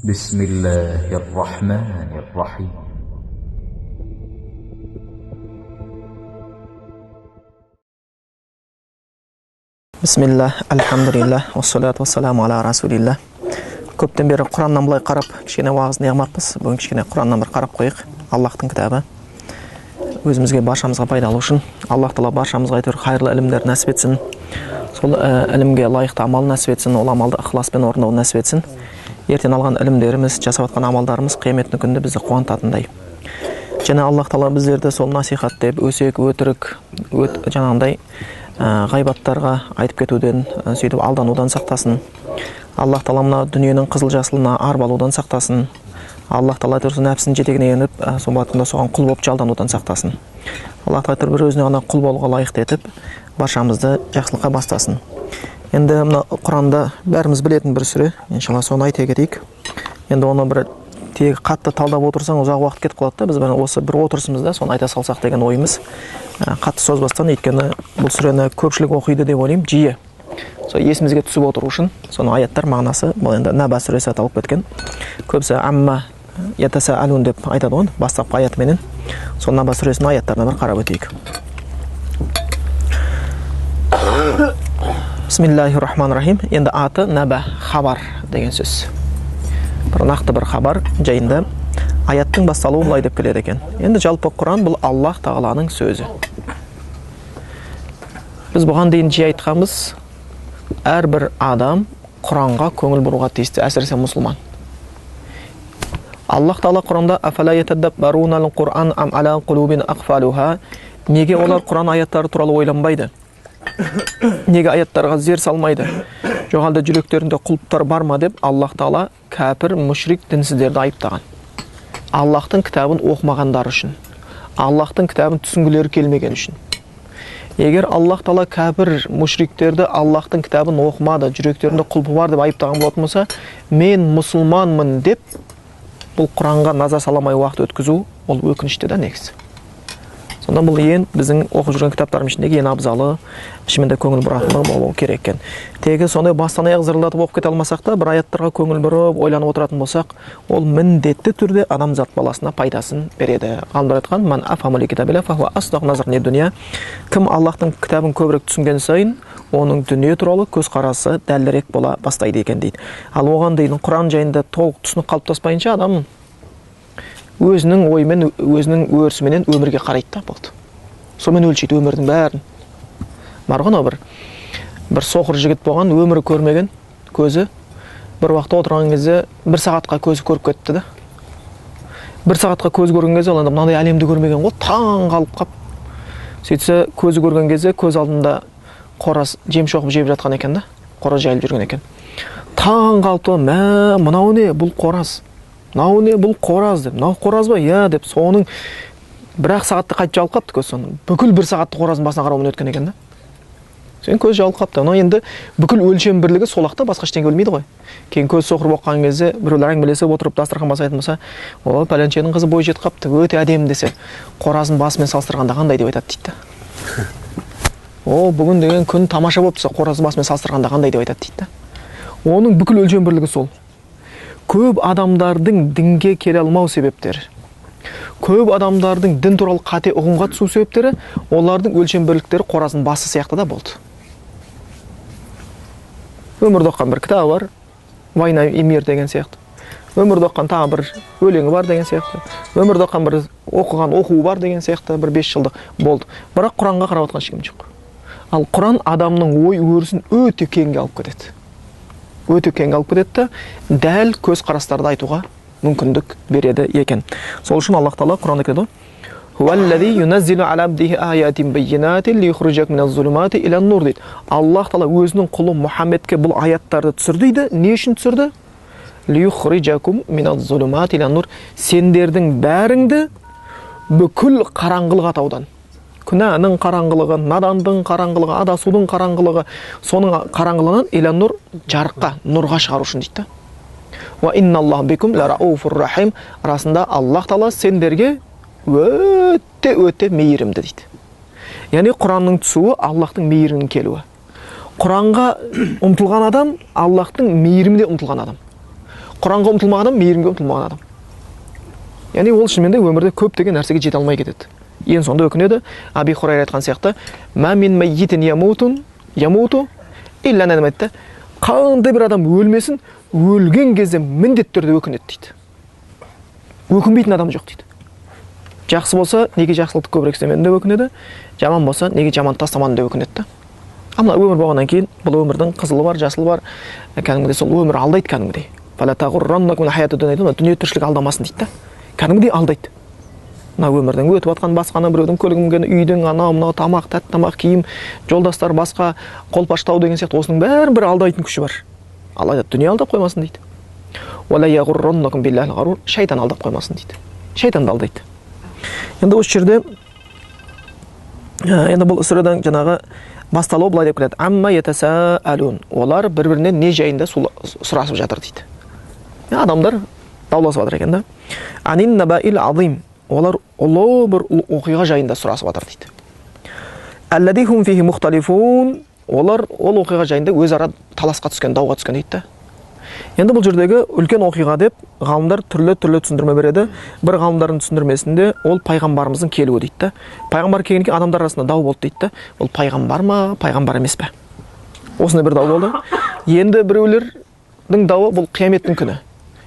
بسم الله الرحمن الرحيم Bismillah, alhamdulillah, wassalatu wassalamu ala rasulillah. Көптен бері Құраннан былай қарап, кішкене уағыз неғмақпыз. Бүгін кішкене Құраннан бір қарап қойық. Аллахтың кітабы. Өзімізге баршамызға пайдалы үшін. Аллах Тағала баршамызға әйтеуір қайырлы ілімдер нәсіп етсін. Сол ілімге лайықты амал нәсіп етсін, ол амалды ықыласпен орындау нәсіп етсін. Ертең алған ілімдеріміз, жасап жатқан амалдарымыз қияметтің күнінде бізді қуантатындай. Және Аллах Тағала біздерді сол насихат деп, өсек, өтірік, жаңағындай ғайбаттарға айтып кетуден, сөйтіп алданудан сақтасын. Аллах Тағала мына дүниенің қызыл жасылына арбалудан сақтасын. Аллах Тағала тұрсын нәпсінің жетегіне еніп, сол уақытында соған құл болып жалданудан сақтасын. Аллах Тағала бір өзіне ғана құл болуға лайықты етіп, баршамызды жақсылыққа бастасын. Енді мына Құранда бәріміз білетін бір сүре, иншалла соны айта кетейік. Енді оны бір тек қатты талдап отырсаң ұзақ уақыт кетіп қалады да, біз осы бір отырысымызда соны айта салсақ деген ойымыз. Қатты созбастан, өйткені бұл сүрені көпшілік оқиды деп ойлаймын, жиі. Сол есімізге түсіп отыру үшін, соның аяттар мағынасы, бұл енді Наба сүресі аталып кеткен. Көбісі амма ятасаалун деп айтады ғой, бастапқы аятыменен. Сол Наба сүресінің аяттарына бір қарап өтейік. Бисмиллахир-рахманир-рахим. Енді аты Наба, хабар деген сөз. Бір нақты бір хабар жайында аяттың басталуы былай деп келеді екен. Енді жалпы Құран бұл Аллах Тағаланың сөзі. Біз бұған дейін жиі айтқанбыз, әрбір адам Құранға көңіл бұруға тиісті, әсіресе мұсылман. Аллах Тағала Құранда афала ятадаббарунал Құран ам ала қулубин ақфалуха, неге олар Құран аяттары туралы ойланбайды? Неге аяттарға зер салмайды? Жоғалды жүректерінде құлыптар бар ма деп Аллах Тағала кәпір, мүшрик, дінсіздерді айыптаған. Аллахтың кітабын оқымағандар үшін, Аллахтың кітабын түсінгілері келмеген үшін. Егер Аллах Тағала кәпір, мүшриктерді Аллахтың кітабын оқымады, жүректерінде құлпы бар деп айыптаған болатын болса, мен мұсылманмын деп бұл Құранға назар саламай уақыт өткізу, ол өкінішті да негізі. Сонда бұл ең біздің оқып жүрген кітаптарым ішіндегі ең абзалы, ішімінде көңіл бұратыны болу керек екен. Тегі сондай бастан аяқ зырылдатып оқып кете алмасақ та, бір аяттарға көңіл бұрып, ойланып отыратын болсақ, ол міндетті түрде адамзат баласына пайдасын береді. Ғалымдар айтқан, ман афамали китабилля фахуа асдақ назар не дүния. Кім Аллахтың кітабын көбірек түсінген сайын, оның дүние туралы көзқарасы дәлірек бола бастайды екен дейді. Ал оған дейін Құран жайында толық түсінік қалыптаспайынша адам өзінің ойымен, өзінің өрісіменен өмірге қарайды да болды. Сонымен өлшейді өмірдің бәрін. Марғын бір соқыр жігіт болған, өмірі көрмеген, көзі бір уақытта отырған кезде бір сағатқа көзі көріп кетті да. Бір сағатқа көзі көрген кезде ол мынандай әлемді көрмеген ғой, таң қалып қап. Сөйтсе көзі көрген кезде көз алдында қораз жем шоқып жеп жатқан екен да, қораз жайылып жүрген екен. Таң қалып, мынау не, бұл қораз. Мынау не, бұл қораз деп. Мынау қораз ба? Я деп, соның бір-ақ сағатты қайтып жалып қапты көз соның. Бүкіл бір сағатты қоразың басына қараумен өткен екен да. Сен көз жалып қапты. Оны енді бүкіл өлшем бірлігі солақта, басқа ештеңе өлмейді ғой. Кейін көз соқыр боққан кезде біреулер әңгімелесіп отырып дастархан басайтын болса, "О, пәленшенің қызы бой жетіп қапты, өте әдемі" десе, "Қоразын басымен салыстырғанда қандай" деп айтады дейді. "О, бүгін деген күн тамаша болып тұрса, қоразын басымен салыстырғанда қандай" деп айтады дейді. Оның бүкіл өлшем бірлігі сол. Көп адамдардың дінге келе алмау себептері, көп адамдардың дін туралы қате ұғымға түсу себептері, олардың өлшем бірліктері қоразын басы сияқты да болды. Өмірді оққан бір кітабы бар, "Война и мир" деген сияқты. Өмірді оққан тағы бір өлеңі бар деген сияқты. Өмірді оққан бір оқыған оқуы бар деген сияқты, бір 5 жылдық болды. Бірақ Құранға қарап отқан ешкім жоқ. Ал Құран адамның ой өрісін өте кеңге алып кетеді. Өте кең алып кетеді да, дәл көз қарастарды айтуға мүмкіндік береді екен. Сол үшін Аллах Тағала Құранда айтады: "Хуаллази юназзилу ала абдихи аятин баййинатин лiyukhrijak миназ зулумати илан нур" дейді. Аллах Тағала өзінің құлы Мұхаммедке бұл аяттарды түсірді дейді. Не үшін түсірді? Liyukhrijakum миназ зулумати илан нур. Сендердің бәріңді бүкіл қараңғылық атаудан, күнәнің қараңғылығы, надандың қараңғылығы, адасудың қараңғылығы, соның қараңғылығынан илан нур, жарыққа, нұрға шығару үшін дейді. Ва инналлаху бикум ларауфур рахим. Расында Аллах Тағала сендерге өте мейірімді дейді. Яғни Құранның түсуі Аллахтың мейірімінің келуі. Құранға ұмтылған адам Аллахтың мейіріміне ұмтылған адам. Құранға ұмтылмаған адам мейірімге ұмтылмаған адам. Яғни ол шынымен де өмірде көптеген нәрсеге жете алмай кетеді. Ең сонда өкінеді. Аби Хурайра айтқан сияқты, "Ма мин маййитин ямуту илля надаматта". Қандай бір адам өлмесін, өлген кезде міндетті түрде өкінеді дейді. Өкінбейтін адам жоқ дейді. Жақсы болса, неге жақсылықты көбірек істемедім деп өкінеді, жаман болса, неге жаман тастамадым деп өкінеді да. Мына өмір болғаннан кейін, бұл өмірдің қызылы бар, жасылы бар. Кәдімгідей сол өмір алдайды кәдімгідей. Фала тағурраннакум хаятуд дуnya дейді, дүние тіршілік алдамасын дейді да. Кәдімгідей алдайды. Мына өмірдің өтіп жатқан басқаны, біреудің көлігін мінген, үйдің анау мынау тамақ, тәтті тамақ, киім, жолдастар басқа, қолпаштау деген сияқты осының бәрі бір алдайтын күші бар. Алла айтады, дүние алдап қоймасын дейді. Вала яғурраннакум биллахил ғарур, шайтан алдап қоймасын дейді. Шайтан да алдайды. Енді осы жерде енді бұл сүреден жаңағы басталуы былай деп келеді. Амма ятасаалун. Олар бір-бірінен не жайында сұрасып жатыр дейді. Адамдар дауласып жатыр екен да. Анин набаил азим. Олар ұлы бір оқиға жайында сұрасып жатыр дейді. Аллади хум фихи мухталифун. Олар ол оқиға жайында өзара таласқа түскен, дауға түскен дейді. Енді бұл жердегі үлкен оқиға деп ғалымдар түрлі түсіндірме береді. Бір ғалымдардың түсіндірмесінде ол пайғамбарымыздың келуі дейді. Пайғамбар келгеннен кейін адамдар арасында дау болды дейді. Ол пайғамбар ма, пайғамбар емес пе? Осындай бір дау болды. Енді біреулердің дауы бұл қияметтің күні.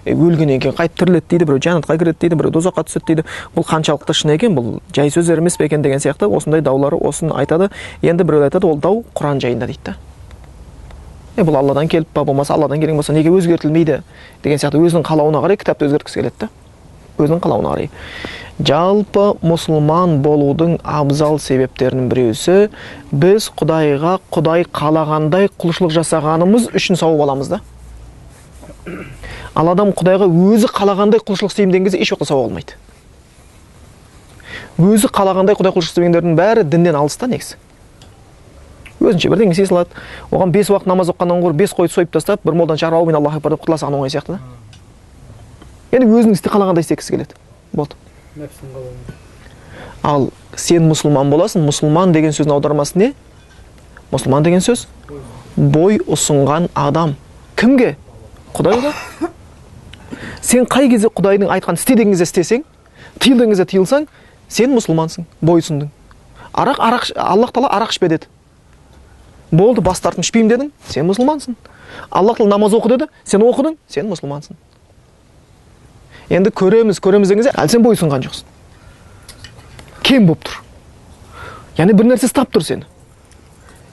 Өлгеннен кейін қайтып тіріледі дейді, біреу жәннатқа кіреді дейді, біреу дозаққа түседі дейді. Бұл қаншалықты шын екен, бұл жай сөздер емес пе екен деген сияқты осындай даулары осын айтады. Енді біреу айтады, ол дау Құран жайында дейді. Бұл Алладан келіп па, болмаса Алладан келген болса неге өзгертілмейді деген сияқты өзінің қалауына қарай кітапты өзгерткісі келеді да. Өзінің қалауына қарай. Жалпы мұсылман болудың абзал себептерінің біреусі біз Құдайға Құдай қалағандай құлшылық жасағанымыз үшін сауап аламыз да. Ал адам Құдайға өзі қалағандай құлшылық істеймін деген кезде еш уақытта сауап алмайды. Өзі қалағандай Құдай құлшылық істегендердің бәрі діннен алыста негізі. Өзінше бірдеңе істей салады. Оған 5 уақыт намаз оққаннан гөрі 5 қойды сойып тастап, бір молдан шығарып аумен Аллаху акбар деп құтыла салған оңай сияқты да. Енді өзінің істей қалағандай істегісі келеді. Болды. Ал сен мұсылман боласың. Мұсылман деген сөздің аудармасы не? Мұсылман деген сөз бой ұсынған адам. Кімге? Құдайға. Сен қай кезде Құдайдың айтқан істе деген кезде істесең, тыйыл деген кезде тыйылсаң, сен мұсылмансың, бой ұсындың. Аллах Тағала арақ ішпе деді. Болды, бас тартып ішпеймін дедің, сен мұсылмансың. Аллах Тағала намаз оқы деді, сен оқыдың, сен мұсылмансың. Енді көреміз деген кезде, әлі сен бой ұсынған жоқсың. Кем болып тұр. Яғни бір нәрсе ұстап тұр сені.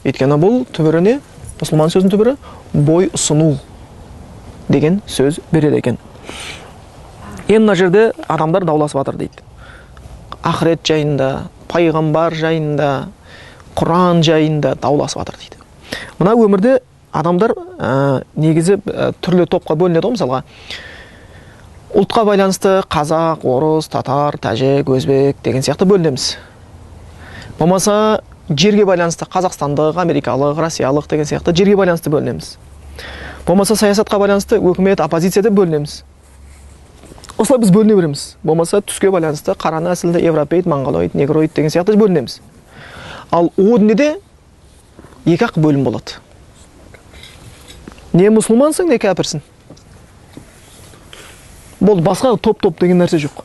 Өйткені бұл түбірі не? Мұсылман сөзінің түбірі бой ұсыну деген сөз береді екен. Енді мына жерде адамдар дауласып жатыр дейді. Ақырет жайында, пайғамбар жайында, Құран жайында дауласып жатыр дейді. Мына өмірде адамдар негізі түрлі топқа бөлінеді ғой, мысалға. Ұлтқа байланысты қазақ, орыс, татар, тәжік, өзбек деген сияқты бөлінеміз. Болмаса жерге байланысты қазақстандық, америкалық, россиялық деген сияқты жерге байланысты бөлінеміз. Болмаса саясатқа байланысты өкімет, оппозиция деп бөлінеміз. Осылай біз бөліне береміз. Болмаса түске байланысты қара нәсілді, европеид, монголоид, негроид деген сияқты бөлінеміз. Ал о дүниеде екі-ақ бөлім болады. Не мұсылмансың, не кәпірсің. Бұл басқа топ деген нәрсе жоқ.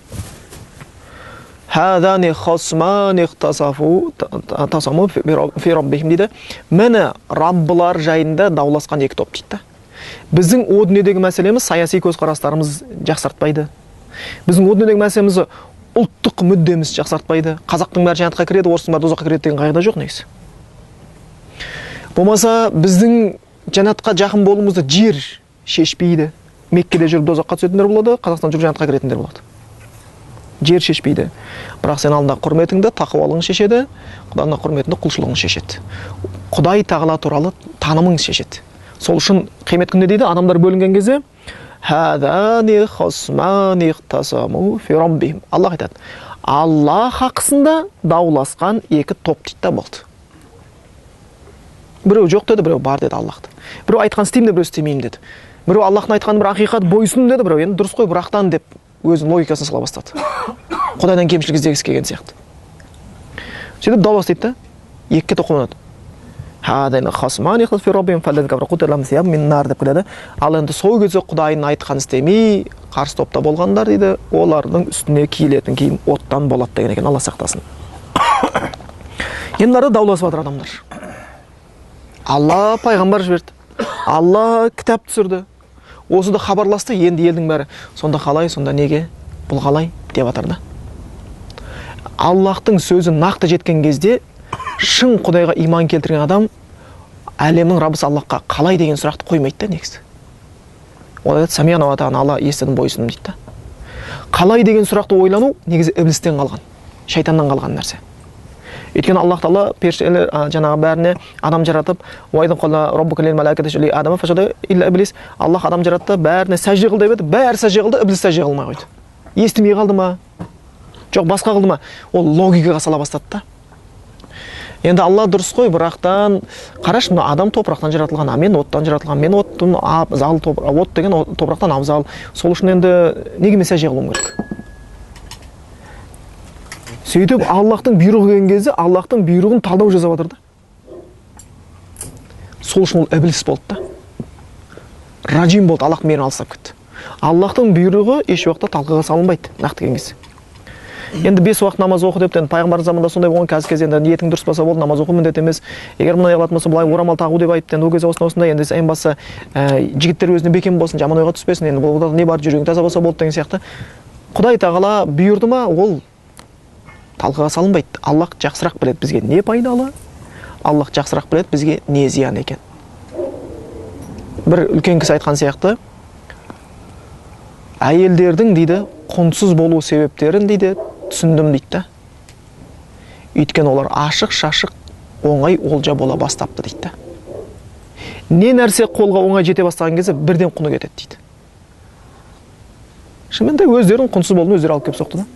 Хадани хасмани тасаму фи раббихим дейді. Міне Раббылар жайында дауласқан екі топ дейді. Біздің о дүниедегі мәселеміз саяси көзқарастарымыз жақсартпайды. Біздің о дүниедегі мәселеміз ұлттық мүддеміз жақсартпайды. Қазақтың бәрі жәннатқа кіреді, орыстың бәрі дозаққа кіреді деген қағида жоқ негізі. Болмаса біздің жәннатқа жақын болуымызды жер шешпейді. Меккеде жүріп дозаққа түсетіндер болады, Қазақстан жүріп жәннатқа кіретіндер болады. Жер шешпейді. Бірақ сен алдында құрметіңді, тақуалығың шешеді, Құдайдың құрметіңді, құлшылығың шешеді. Құдай Тағала туралы танымың шешеді. Сол үшін қиямет күнінде дейді, адамдар бөлінген кезде Хадани хасмани иқтасаму фи раббихим. Аллах айтады. Аллах хақысында дауласқан екі топ дейді болды. Біреу жоқ деді, біреу бар деді Аллахты. Біреу айтқан істеймін деді, біреу істемеймін деді. Біреу Аллахтың айтқаны бір ақиқат бойсұн деді, біреу енді дұрыс қой бірақтан деп өзінің логикасын сала бастады. Құдайдан кемшілік іздегісі келген сияқты. Сөйтіп даулас дейді да, екіге тоқыланады. Хадайна хасмани фи раббихим фаллазина кафару кутилахум сиябун мин нар деп келеді. Ал енді сол кезде Құдайдың айтқанын істемей қарсы топта болғандар дейді, олардың үстіне киілетін киім оттан болады деген екен. Алла сақтасын. Енді мынада дауласып жатыр адамдар. Алла пайғамбар жіберді. Алла кітап түсірді. Осы да хабарласты, енді елдің бәрі. Сонда қалай, сонда неге? Бұл қалай деп жатыр да. Аллахтың сөзі нақты жеткен кезде шын Құдайға иман келтірген адам әлемнің Раббысы Аллахқа қалай деген сұрақты қоймайды да негізі. Ол айтады, самияна ва атағана, Алла естідім, бойсындым дейді да. Қалай деген сұрақты ойлану негізі іблістен қалған, шайтаннан қалған нәрсе. Өйткені Аллах Тағала періштелер жаңағы бәріне адам жаратып, уайдын қола роббука лил малаикати ули адама фасажада илля иблис. Аллах адам жаратты, бәріне сәжде қыл деп еді, бәрі сәжде қылды, іблис сәжде қылмай қойды. Естімей қалды ма? Жоқ, басқа қылды ма? Ол логикаға сала бастады да. Енді Алла дұрыс қой, бірақтан қараш, мына адам топырақтан жаратылған, мен оттан жаратылған, мен оттың абзал, от деген топырақтан абзал. Сол үшін енді неге мен сәжде қылуым керек? Сөйтіп Аллахтың бұйрығы келген кезде Аллахтың бұйрығын талдау жасап жатыр да. Сол үшін ол іблис болды да. Ражим болды, Аллах мені алыстап кетті. Аллахтың бұйрығы еш уақытта талқыға салынбайды, нақты келген кезде. Енді 5 уақыт намаз оқы деп, пайғамбар заманда сондай болған, қазір кезде енді ниетің дұрыс болса болды, намаз оқу міндет емес. Егер мындай қылатын болса, былай орамал тағу деп айтты, ол кезде осындай, енді ең басты жігіттер өзіне бекем болсын, жаман ойға түспесін, енді бұл не бар, жүрегің таза болса болды деген сияқты. Құдай Тағала бұйырды ма, ол талқыға салынбайды. Аллах жақсырақ біледі бізге не пайдалы, Аллах жақсырақ біледі бізге не зиян екен. Бір үлкен кісі айтқан сияқты, әйелдердің дейді құнсыз болу себептерін дейді түсіндім дейді да. Өйткені олар ашық шашық оңай олжа бола бастапты дейді да. Не нәрсе қолға оңай жете бастаған кезде бірден құны кетеді дейді. Шынымен де өздерінің құнсыз болуын өздері алып келіп соқты да.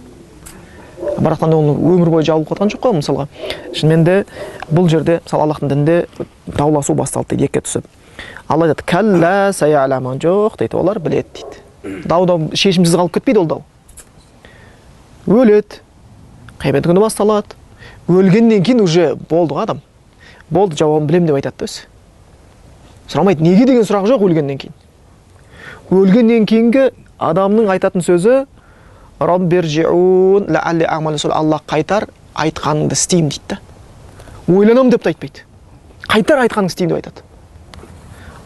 Бірақтан оны өмір бойы жабылып қалған жоқ қой, мысалға. Шынымен де бұл жерде мысалы Аллахтың дінінде дауласу басталды дейді, екіге түсіп. Алла айтады, кәллә сая'ламун, жоқ дейді, олар біледі дейді. Дау шешімсіз қалып кетпейді ол дау. Өледі, қиямет күні басталады. Өлгеннен кейін уже болды адам. Болды, жауабын білем деп айтады өзі. Сұрамайды, неге деген сұрақ жоқ өлгеннен кейін. Өлгеннен кейінгі адамның айтатын сөзі Раббиржиун лаалли а'малу сол, Алла қайтар, айтқаныңды істеймін дейді да. Ойланамын деп те айтпайды. Қайтар, айтқаныңды істеймін деп айтады.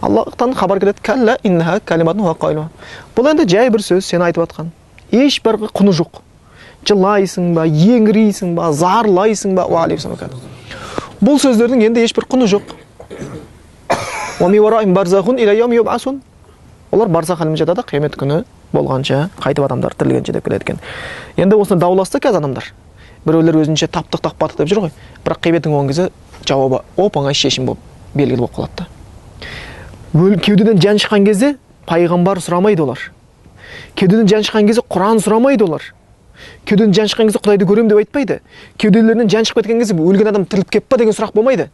Аллахтан хабар келеді, кәллә иннаха калиматун хуа қайлуха. Бұл енді жай бір сөз, сен айтып жатқан. Ешбір құны жоқ. Жылайсың ба, еңірейсің ба, зарлайсың ба, бұл сөздердің енді ешбір құны жоқ. Олар барзақ әлеміне жатады, қиямет күні болғанша, қайтып адамдар тірілгенше деп келеді екен. Енді осыны дауласты қазір адамдар. Біреулер өзінше таптық тақпаты деп жүр ғой. Бірақ қияметтің оң кезде жауабы оп-оңай шешім болып белгілі болып қалады да. Кеудеден жан шыққан кезде пайғамбар сұрамайды олар. Кеудеден жан шыққан кезде Құран сұрамайды олар. Кеудеден жан шыққан кезде Құдайды көрем деп айтпайды. Кеуделерінен жан шығып кеткен кезде өлген адам тіріліп кетіп па деген сұрақ болмайды.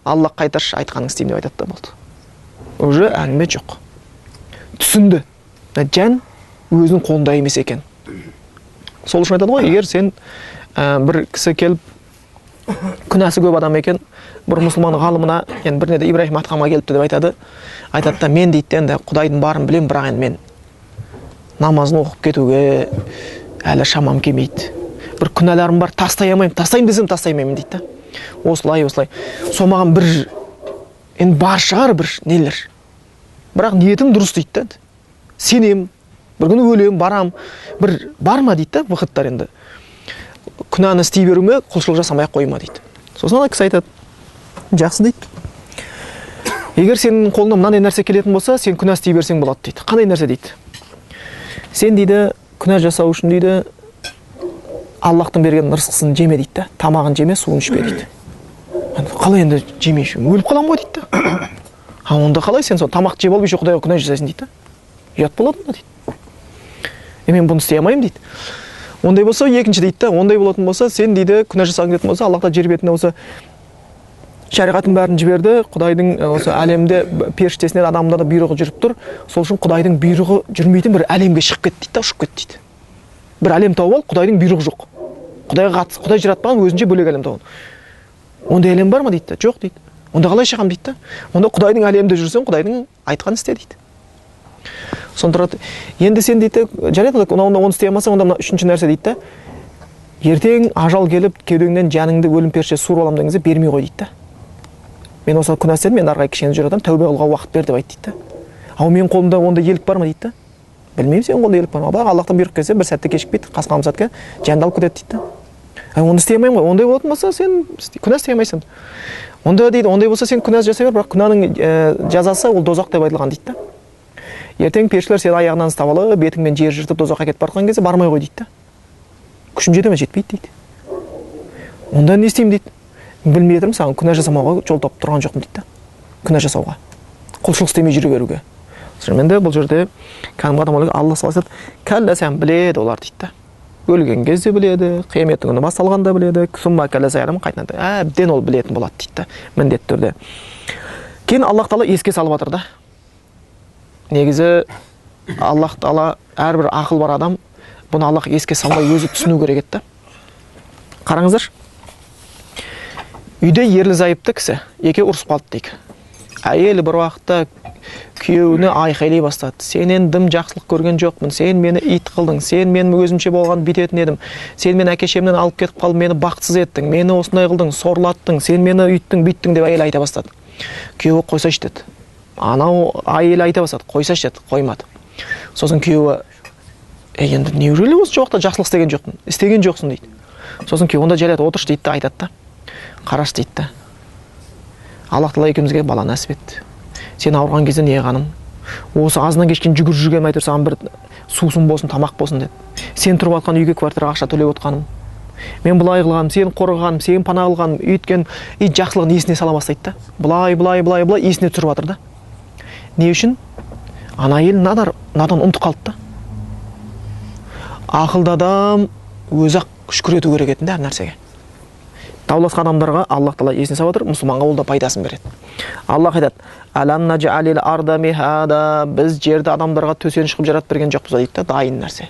Алла қайтаршы, айтқаныңды істеймін деп айтады да болды. Уже әңгіме жоқ. Түсінді. Жан өзінің қолында емес екен. Сол үшін айтады ғой, егер сен бір кісі келіп күнәсі көп адам екен, бір мұсылман ғалымына, енді біріне де Ибраһим атқама келіпті деп айтады. Айтады да, мен дейді енді Құдайдың барын білем, бірақ енді мен намазын оқып кетуге әлі шамам келмейді. Бір күнәларым бар, тастай алмаймын, тастайым десем тастай алмаймын дейді да. Осылай. Сол маған бір енді бар шығар бір нелер. Бірақ ниетім дұрыс дейді да. Сенем, бір күні өлем, барам, бір бар ма дейді да, вақыттар енді. Күнәні істей беруме, құлшылық жасамай қойма дейді. Сосын ана кісі айтады, жақсы дейді. Егер сенің қолыңнан мынандай нәрсе келетін болса, сен күнә істей берсең болады дейді. Қандай нәрсе дейді? Сен дейді, күнә жасау үшін дейді, Аллахтың берген рызқысын жеме дейді да. Тамағын жеме, суын ішпе дейді. Қалай енді жемейші? Өліп қалам ғой дейді да. Онда қалай сен сол тамақ жеп алып еще Құдайға күнә жасайсың дейді да. Ұят болады ма дейді. Мен бұны істей алмаймын дейді. Ондай болса, екінші дейді да, ондай болатын болса, сен дейді күнә жасағың келетін болса, Аллах та жер бетіне осы шариғаттың бәрін жіберді, Құдайдың осы әлемде періштесінен адамда да бұйрығы жүріп тұр. Сол үшін Құдайдың бұйрығы жүрмейтін бір әлемге шығып кетті дейді да, ұшып кетті дейді. Бір әлем тауып ал, Құдайдың бұйрығы жоқ. Құдай жаратпаған өзінше бөлек әлем тауып. Ондай әлем бар ма дейді да? Жоқ дейді. Онда қалай шығам дейді да. Онда Құдайдың әлемінде жүрсең, Құдайдың айтқанын істе дейді. Сонда тұрады. Енді сен дейді, жарайды, оны істей алмасаң, онда мына үшінші нәрсе дейді да. Ертең ажал келіп, кеудеңнен жаныңды өлім періште суырып аламын дегенде бермей қой дейді да. Мен осы күнә істедім, мен ары қарай кішкене жүр адам, тәубе қылуға уақыт бер деп айт дейді да. Ал менің қолымда онда елік бар ма дейді да. Білмеймін, сенің қолыңда елік бар ма? Бірақ Аллахтан бұйрық келсе, бір сәтте кешікпейді, қас қалым сәтке жанды алып кетеді дейді да. Оны істей алмаймын ғой. Ондай болатын болса, сен күнә істей алмайсың. Онда дейді, ондай болса сен күнә жасай бер, бірақ күнәнің жазасы ол дозақ деп айтылған дейді да. Ертең періштелер сені аяғынан ұстап алып, бетіңмен жер жыртып дозаққа кетіп бара жатқан кезде бармай қой дейді да. Күшім жете ме? Жетпейді дейді. Онда не істеймін дейді. Білмей жатырмын, саған күнә жасамауға жол тауып тұрған жоқпын дейді да. Күнә жасауға. Құлшылық істемей жүре беруге. Шынымен де бұл жерде кәдімгі адам ойлайды, Алла саласы кәллә сән біледі олар дейді да. Өлген кезде біледі, қияметтің күні басталғанда біледі, сұмма кәллә сән қайтадан әбден ол білетін болады дейді да. Міндетті түрде. Кейін Аллах Тағала еске салып жатыр да. Негізі Аллах Тағала әрбір ақыл бар адам бұны Аллах еске салмай өзі түсіну керек еді да. Қараңыздар. Үйде ерлі зайыпты кісі, екеуі ұрысып қалды дейік. Әйелі бір уақытта күйеуіне айқайлай бастады. Сенен дым жақсылық көрген жоқпын, сен мені ит қылдың, сен мен өзімше болған битетін едім, сен мен әке-шешемнен алып кетіп қалып, мені бақытсыз еттің, мені осындай қылдың, сорлаттың, сен мені үйттің, бүйттің деп әйел айта бастады. Күйеуі қойсайшы деді. Анау әйел айта бастады, қойсайшы деді, қоймады. Сосын күйеуі, енді неужели осы жоқта жақсылық істеген жоқсың дейді. Сосын күйеуі, онда жарайды, отыршы дейді да, айтады да. Қараш дейді да. Аллах Тағала екеумізге бала нәсіп етті. Сен ауырған кезде не қаным? Осы азынан кешкен жүгір жүрген айтыр, саған бір сусын болсын, тамақ болсын деді. Сен тұрып жатқан үйге квартираға ақша төлеп отқаным. Мен бұлай қылғаным, сен қорғаным, сен пана қылғаным, өйткен жақсылығын есіне сала бастайды да. Бұлай есіне түсіріп жатыр да. Не үшін? Ана әйел надан ұмытып қалды да. Ақылды адам өзі-ақ шүкір ету керек етін де әр нәрсеге. Дауласқан адамдарға Аллах Тағала есіне салып отыр, мұсылманға ол да пайдасын береді. Аллах айтады: "Алам наджалил арда михада", біз жерді адамдарға төсеніш қылып жаратып берген жоқпыз ба дейді да, дайын нәрсе.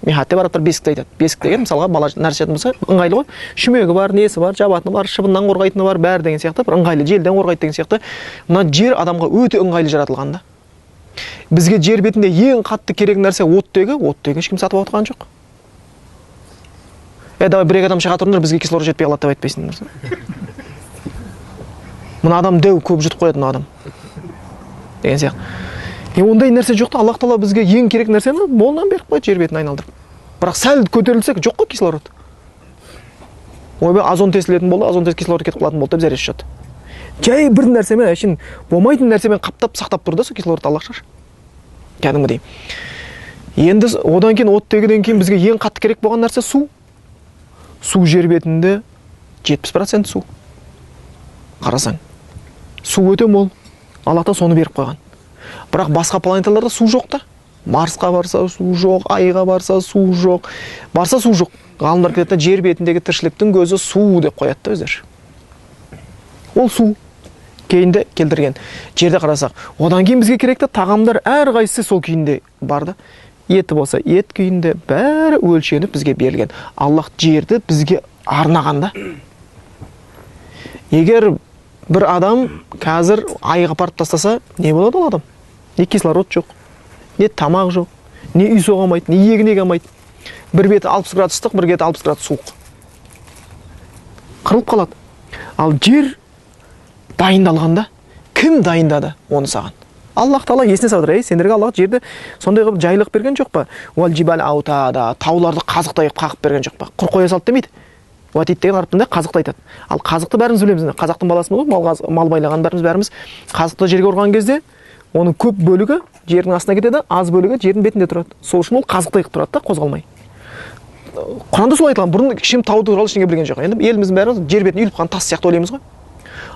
Михат деп арабтар бесікті айтады. Бесік деген мысалға бала нәрсе болса, ыңғайлы ғой. Шүмегі бар, несі бар, жабатыны бар, шыбыннан қорғайтыны бар, бәрі деген сияқты, бір ыңғайлы, желден қорғайды деген сияқты. Мына жер адамға өте ыңғайлы жаратылған да. Бізге жер бетінде ең қатты керек нәрсе оттегі ешкім сатып отырған жоқ. Давай бір адам шыға тұрыңдар, бізге кислород жетпей қалады деп айтпайсыңдар. Мына адам дәу көп жұтып қояды мына адам. Деген сияқты. Ондай нәрсе жоқ та, Аллах Тағала бізге ең керек нәрсені молынан беріп қойды жер бетін айналдырып. Бірақ сәл көтерілсек жоқ қой кислород. Ойбай озон тесілетін болды, озон тес кислород кетіп қалатын болды деп зәресі шықты. Жай бір нәрсемен, әшейін болмайтын нәрсемен қаптап сақтап тұрды сол кислород Аллах шаш. Кәдімгідей. Енді одан кейін оттегіден кейін бізге ең қатты керек болған нәрсе су. Су жер бетінде 70% су. Қарасаң, су өте мол. Аллах та соны беріп қойған. Бірақ басқа планеталарда су жоқ та. Марсқа барса су жоқ, Айға барса су жоқ. Барса су жоқ. Ғалымдар кетеді, жер бетіндегі тіршіліктің көзі су деп қояды да өздері. Ол су. Кейінде келтірген. Жерде қарасақ, одан кейін бізге керекті тағамдар әрқайсысы сол күйінде бар да. Еті болса, ет күйінде бәрі өлшеніп бізге берілген. Аллах жерді бізге арнағанда. Егер бір адам қазір айға апарып тастаса, не болады ол адам? Не кислород жоқ, не тамақ жоқ, не үй соғамайды, не егін еге алмайды. Бір беті 60 градус ыстық, бір беті 60 градус суық. Қырылып қалады. Ал жер дайындалғанда, кім дайындады оны саған? Аллах Тағала есіне салып отыр, сендерге Аллах жерді сондай қылып жайлық берген жоқ па? Уал жибал аутада, тауларды қазықтай қағып берген жоқ па? Құр қоя салды демейді. Уатит деген араб тілінде қазықты айтады. Ал қазықты бәріміз білеміз. Қазақтың баласымыз ғой, мал байлаған бәріміз қазықты жерге ұрған кезде, оның көп бөлігі жердің астына кетеді, аз бөлігі жердің бетінде тұрады. Сол үшін ол қазықтай тұрады да, қозғалмай. Құранда солай айтылған. Бұрын кішкене тауды туралы ештеңе білген жоқ. Енді еліміздің бәріміз жер бетіне үйіліп қалған тас сияқты ойлаймыз ғой.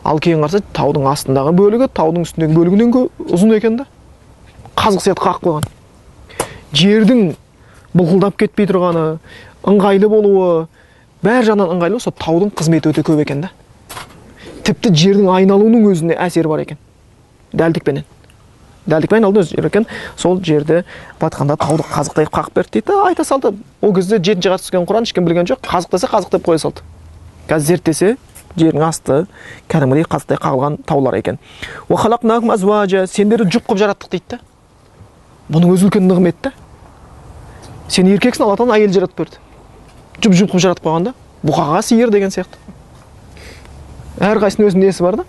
Ал кейін қараса, таудың астындағы бөлігі, таудың үстіндегі бөлігінен ұзын екен да. Қазық сияқты қағып қойған. Жердің бұлқылдап кетпей тұрғаны, ыңғайлы болуы, бәр жағынан ыңғайлы, сол таудың қызметі өте көп екен да. Тіпті жердің айналуының өзіне әсері бар екен. Дәлдікпенен. Дәлдікпен алды өз жер екен, сол жерді батқанда тауды қазықтай қағып берді дейді, айта салды. Ол кезде 7-ші ғасырда түскен Құран ешкім білген жоқ, қазық десе қазық деп қоя салды. Қазір зерттесе, жердің асты кәдімгідей қастай қағылған таулар екен. Ва халақнакум азважа, сендерді жұп қылып жараттық дейді да. Бұның өзі үлкен нығмет та. Сен еркексің, Алла Тағала әйел жаратып берді. Жұп қылып жаратып қойғанда, бұқаға сиыр деген сияқты. Әрқайсының өзінің несі бар да.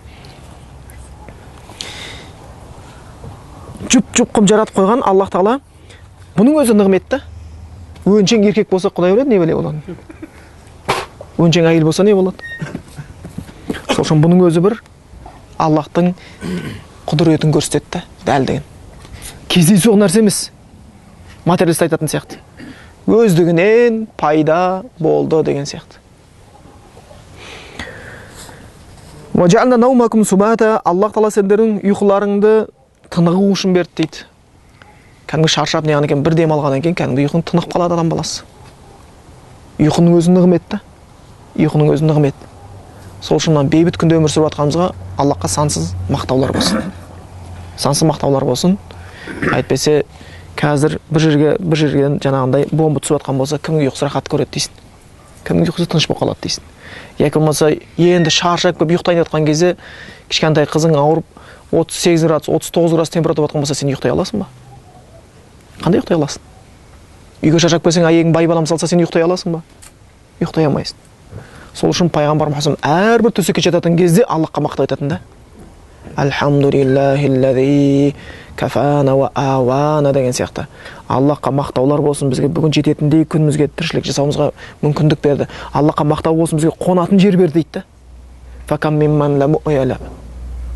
Жұп қылып жаратып қойған Аллах Тағала, бұның өзі нығмет та. Өңшең еркек болса, Құдай біледі, не біле болады. Өңшең әйел болса, не болады. Сол үшін бұның өзі бір Аллахтың құдіретін көрсетті, дәл деген. Кездейсоқ нәрсе емес. Материалист айтатын сияқты. Өздігінен пайда болды деген сияқты. Ваджална наумакум субата, Аллах Тағала сендердің ұйқыларыңды тынығу үшін берді дейді. Кәдімгі шаршап неғаны екен, бір дем алғаннан кейін кәдімгі ұйқың тынық қалады адам баласы. Ұйқының өзі нығмет та. Ұйқының өзі нығмет. Сол үшін бейбіт күнде өмір сүріп жатқанымызға Аллахқа сансыз мақтаулар болсын. Сансыз мақтаулар болсын. Әйтпесе қазір бір жерден жаңағындай бомба түсіп жатқан болса, кімнің ұйқысы рахат көреді дейсің. Кімнің ұйқысы тыныш болып қалады дейсің. Яки болмаса енді шаршап көп ұйықтайын жатқан кезде кішкентай қызың ауырып 38 градус, 39 градус температура болған болса, сен ұйықтай аласың ба? Қандай ұйықтай аласың? Үйге шаршап келсең, аяғың байбалам салса, сен ұйықтай аласың ба? Ұйықтай алмайсың. Сол үшін пайғамбар Мұхаммад әрбір төсекке жататын кезде Аллахқа мақтау айтатын да. Альхамдулиллахиллади кафана ва авана деген сияқты. Аллахқа мақтаулар болсын, бізге бүгін жететіндей күнімізге тіршілік жасауымызға мүмкіндік берді. Аллахқа мақтау болсын, бізге қонатын жер берді дейді. Факам мимман ла му'яла.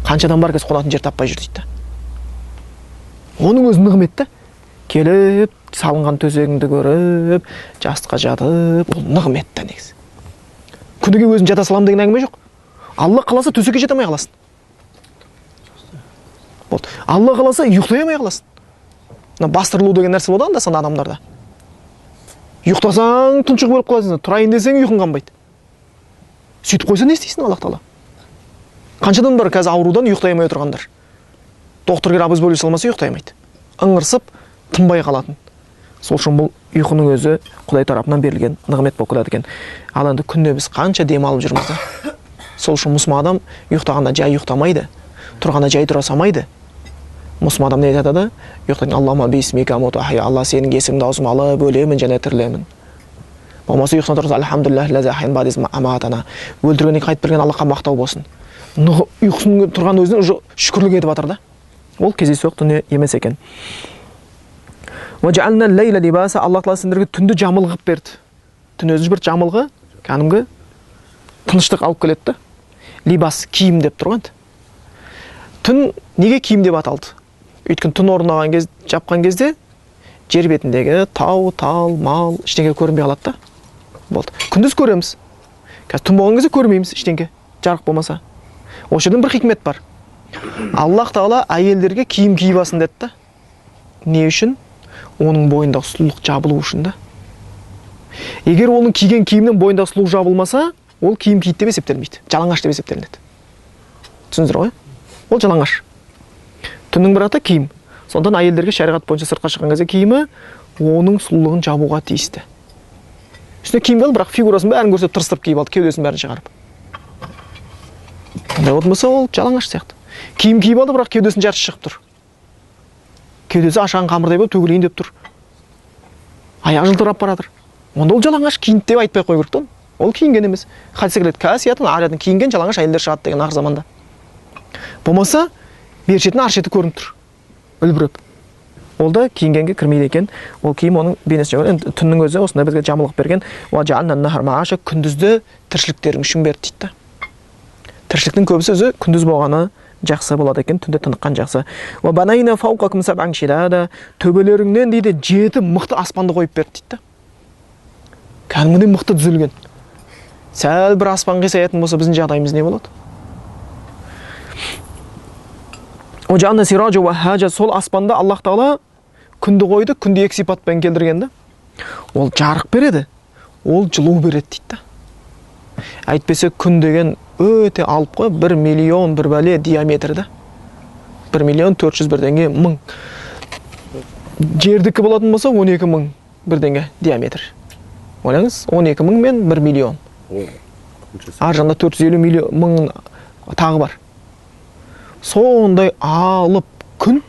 Қаншадан бар кез қонатын жер таппай жүр дейді. Оның өзі нығмет та. Келіп, салынған төсегіңді көріп, жастыққа жатып, ол нығмет та негізі. Күніге өзін жата салам деген әңгіме жоқ. Алла қаласа төсекке жете алмай қаласың. Болды. Алла қаласа ұйықтай алмай қаласың. Бастырылу деген нәрсе болады анда санда адамдарда. Ұйықтасаң тұншығып өліп қаласың, тұрайын десең ұйқың қанбайды. Сөйтіп қойса не істейсің Аллах Тағала? Қаншадан бар қазір аурудан ұйықтай алмай отырғандар. Доктор келіп обезболивание салмаса ұйықтай алмайды. Ыңырсып, тынбай қалатын. Сол үшін бұл ұйқының өзі Құдай тарапынан берілген нығмет болып келеді екен. Ал енді күнде біз қанша дем алып жүрміз да. Сол үшін мұсылман адам ұйықтағанда жай ұйықтамайды, тұрғанда жай тұра салмайды. Мұсылман адам не айтады? Ұйықтайын, Аллахума бисмика амуту ахия, Алла сенің есігіңді аузыма алып өлемін және тірілемін. Болмаса ұйықтан тұрса альхамдулиллахи лаззи ахиян бадис аматана. Өлтіргеннен қайтып берген Аллахқа мақтау болсын. Ұйқысының тұрған өзіне шүкірлік етіп жатыр да. Ол кездейсоқ дүние емес екен. Ваджална лейла либаса, Аллах Тағала сендерге түнді жамылғы қылып берді. Түн өзі бір жамылғы, кәдімгі тыныштық алып келеді да. Либас киім деп тұрған. Түн неге киім деп аталды? Өйткені түн орнаған кезде, жапқан кезде жер бетіндегі тау, тал, мал ештеңе көрінбей қалады да. Болды. Күндіз көреміз. Қазір түн болған кезде көрмейміз ештеңе, жарық болмаса. Осы жерден бір хикмет бар. Аллах Тағала әйелдерге киім киіп алсын деді да. Не үшін? Оның бойындағы сұлулық жабылу үшін да. Егер оның киген киімнен бойындағы сұлулық жабылмаса, ол киім киді деп есептелмейді. Жалаңаш деп есептелінеді. Түсіндіңіздер ғой? Ол жалаңаш. Түннің бір аты киім. Сондықтан әйелдерге шариғат бойынша сыртқа шыққан кезде киімі оның сұлулығын жабуға тиісті. Үстіне киім алып, бірақ фигурасын бәрін көрсетіп тырыстырып киіп алды, кеудесін бәрін шығарып. Ондай болмаса ол жалаңаш сияқты. Киім киіп алды, бірақ кеудесін жарты шығып тұр. Кеудесі ашқан қамырдай болып төгілейін деп тұр. Аяқ жылтырап баратыр. Онда ол жалаңаш киінді деп айтпай қою керек та. Ол киінген емес. Хадисте келеді, касиятун ариятун, киінген жалаңаш әйелдер шығады деген ақыр заманда. Болмаса, бер шетінің ар шеті көрініп тұр. Үлбіреп. Ол да киінгенге кірмейді екен. Ол киім оның бейнесі жоқ. Енді түннің өзі осындай бізге жамылық берген. Ва жаална нахар мааша, күндізді тіршіліктерің үшін берді дейді. Тіршіліктің көбісі өзі күндіз болғаны жақсы болады екен, түнде тыныққан жақсы. Ва банайна фауқакум саб'ан шидада, төбелеріңнен дейді 7 мықты аспанды қойып берді дейді. Кәдімгідей мықты түзілген. Сәл бір аспан қисаятын болса, біздің жағдайымыз не болады? Ва жаална сираджа ва хажа, сол аспанда Аллах Тағала күнді қойды, күнді екі сипатпен келтірген. Ол жарық береді, ол жылу береді дейді. Әйтпесе күн деген өте алып қой, 1 миллион бір бәле диаметрді. 1 миллион 400 бірдеңе мың. Жердікі болатын болса 12 мың бірдеңе диаметр. Ойлаңыз, 12 мың мен 1 миллион. ар жағында 450 мың тағы бар. Сондай алып күн,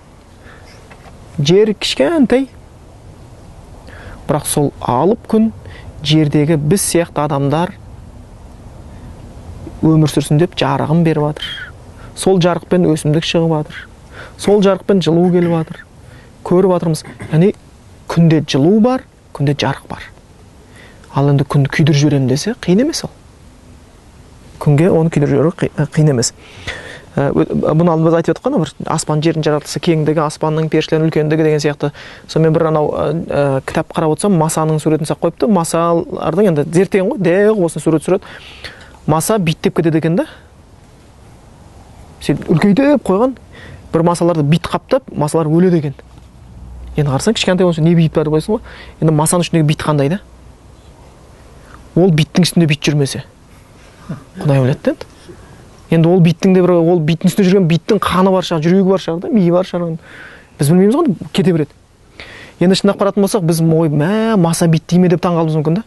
жер кішкентай. Бірақ сол алып күн жердегі біз сияқты адамдар өмір сүрсін деп жарығын беріп жатыр. Сол жарықпен өсімдік шығып жатыр. Сол жарықпен жылу келіп жатыр. Көріп жатырмыз. Яғни күнде жылу бар, күнде жарық бар. Ал енді күнді күйдіріп жіберемін десе, қиын емес ол. Күнге оны күйдіріп жіберу қиын емес. Бұны алдын біз айтып едік қой, бір аспан жердің жаратылысы кеңдігі, аспанның періштелерінің үлкендігі деген сияқты. Сонымен бір анау кітап қарап отырсам, масаның суретін сақ қойыпты. Масалардың енді зерттеген ғой, деғ осыны сурет сүреді. Маса биттеп кетеді екен да. Сен үлкейтіп қойған бір масаларды бит қаптап, масалар өледі екен. Енді қарасаң, кішкентай болса не бит бар дейсің ғой. Енді масаның үстіндегі бит қандай да? Ол биттің үстінде бит жүрмесе. Құдай біледі енді. Енді ол биттің де бір ол биттің үстінде жүрген биттің қаны бар шығар, жүрегі бар шығар да, миы бар шығар. Біз білмейміз ғой, кете береді. Енді шындап қаратын болсақ, біз маса бит дейме деп таң қалуымыз мүмкін да.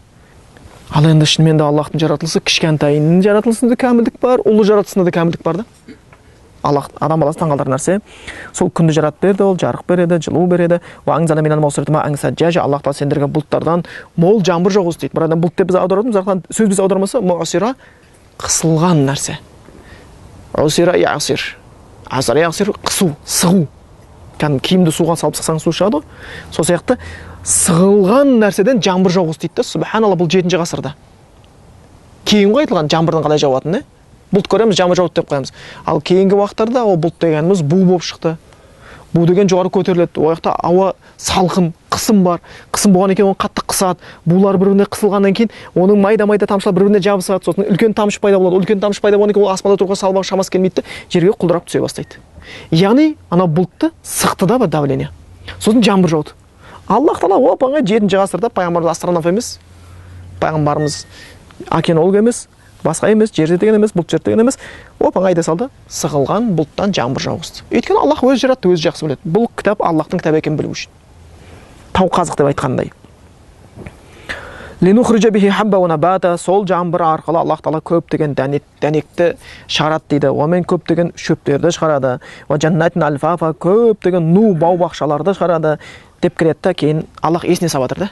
Ал енді шынымен де Аллахтың жаратылысы кішкентайының жаратылысында кәмілдік бар, ұлы жаратылысында да кәмілдік бар да. Аллах адам баласы таңғалдырар нәрсе. Сол күнді жаратып берді, ол жарық береді, жылу береді. Аллах тағала сендерге бұлттардан мол жаңбыр жауғызды дейді. Бұрадан бұлт деп біз аударамыз, сөз біз аудармаса муасира қысылған нәрсе. Усира ясир. Асар ясир қысу, сығу. Киімді суға салып сықсаң су шығады. Сол сияқты сығылған нәрседен жаңбыр жауғызды дейді. Субханалла, бұл 7-ші ғасырда. Кейін ғой айтылған жаңбырдың қалай жауатыны. Бұлт көреміз, жаңбыр жауды деп қоямыз. Ал кейінгі уақыттарда ол бұлт дегеніміз бу болып шықты. Бу деген жоғары көтеріледі. Ол жақта ауа салқын, қысым бар. Қысым болғаннан кейін оны қатты қысады. Булар бір-біріне қысылғаннан кейін оның майда-майда тамшылар бір-біріне жабысады. Сосын үлкен тамшы пайда болады. Үлкен тамшы пайда болғаннан кейін ол аспанда тұруға салмағы шамасы келмейді, жерге құлдырап түсе бастайды. Яғни ана бұлтты сықты да бір давление. Сосын жаңбыр жауды. Аллах тағала оп-оңай 7-ші ғасырда пайғамбарымыз астронавт емес, пайғамбарымыз археолог емес, басқа емес, жер зерттеген емес, бұлт зерттеген емес, оп-оңай айда салды, сығылған бұлттан жаңбыр жауғызды. Өйткені Аллах өзі жаратты, өзі жақсы біледі. Бұл кітап Аллахтың кітабы екенін білу үшін. Тау қазық деп айтқандай. Сол жаңбыр арқылы Аллах тағала көптеген дәнекті шығарады дейді. Омен көптеген шөптерді шығарады. Көптеген ну бау-бақшаларды шығарады деп кіреді да, кейін Аллах есіне салып жатыр да.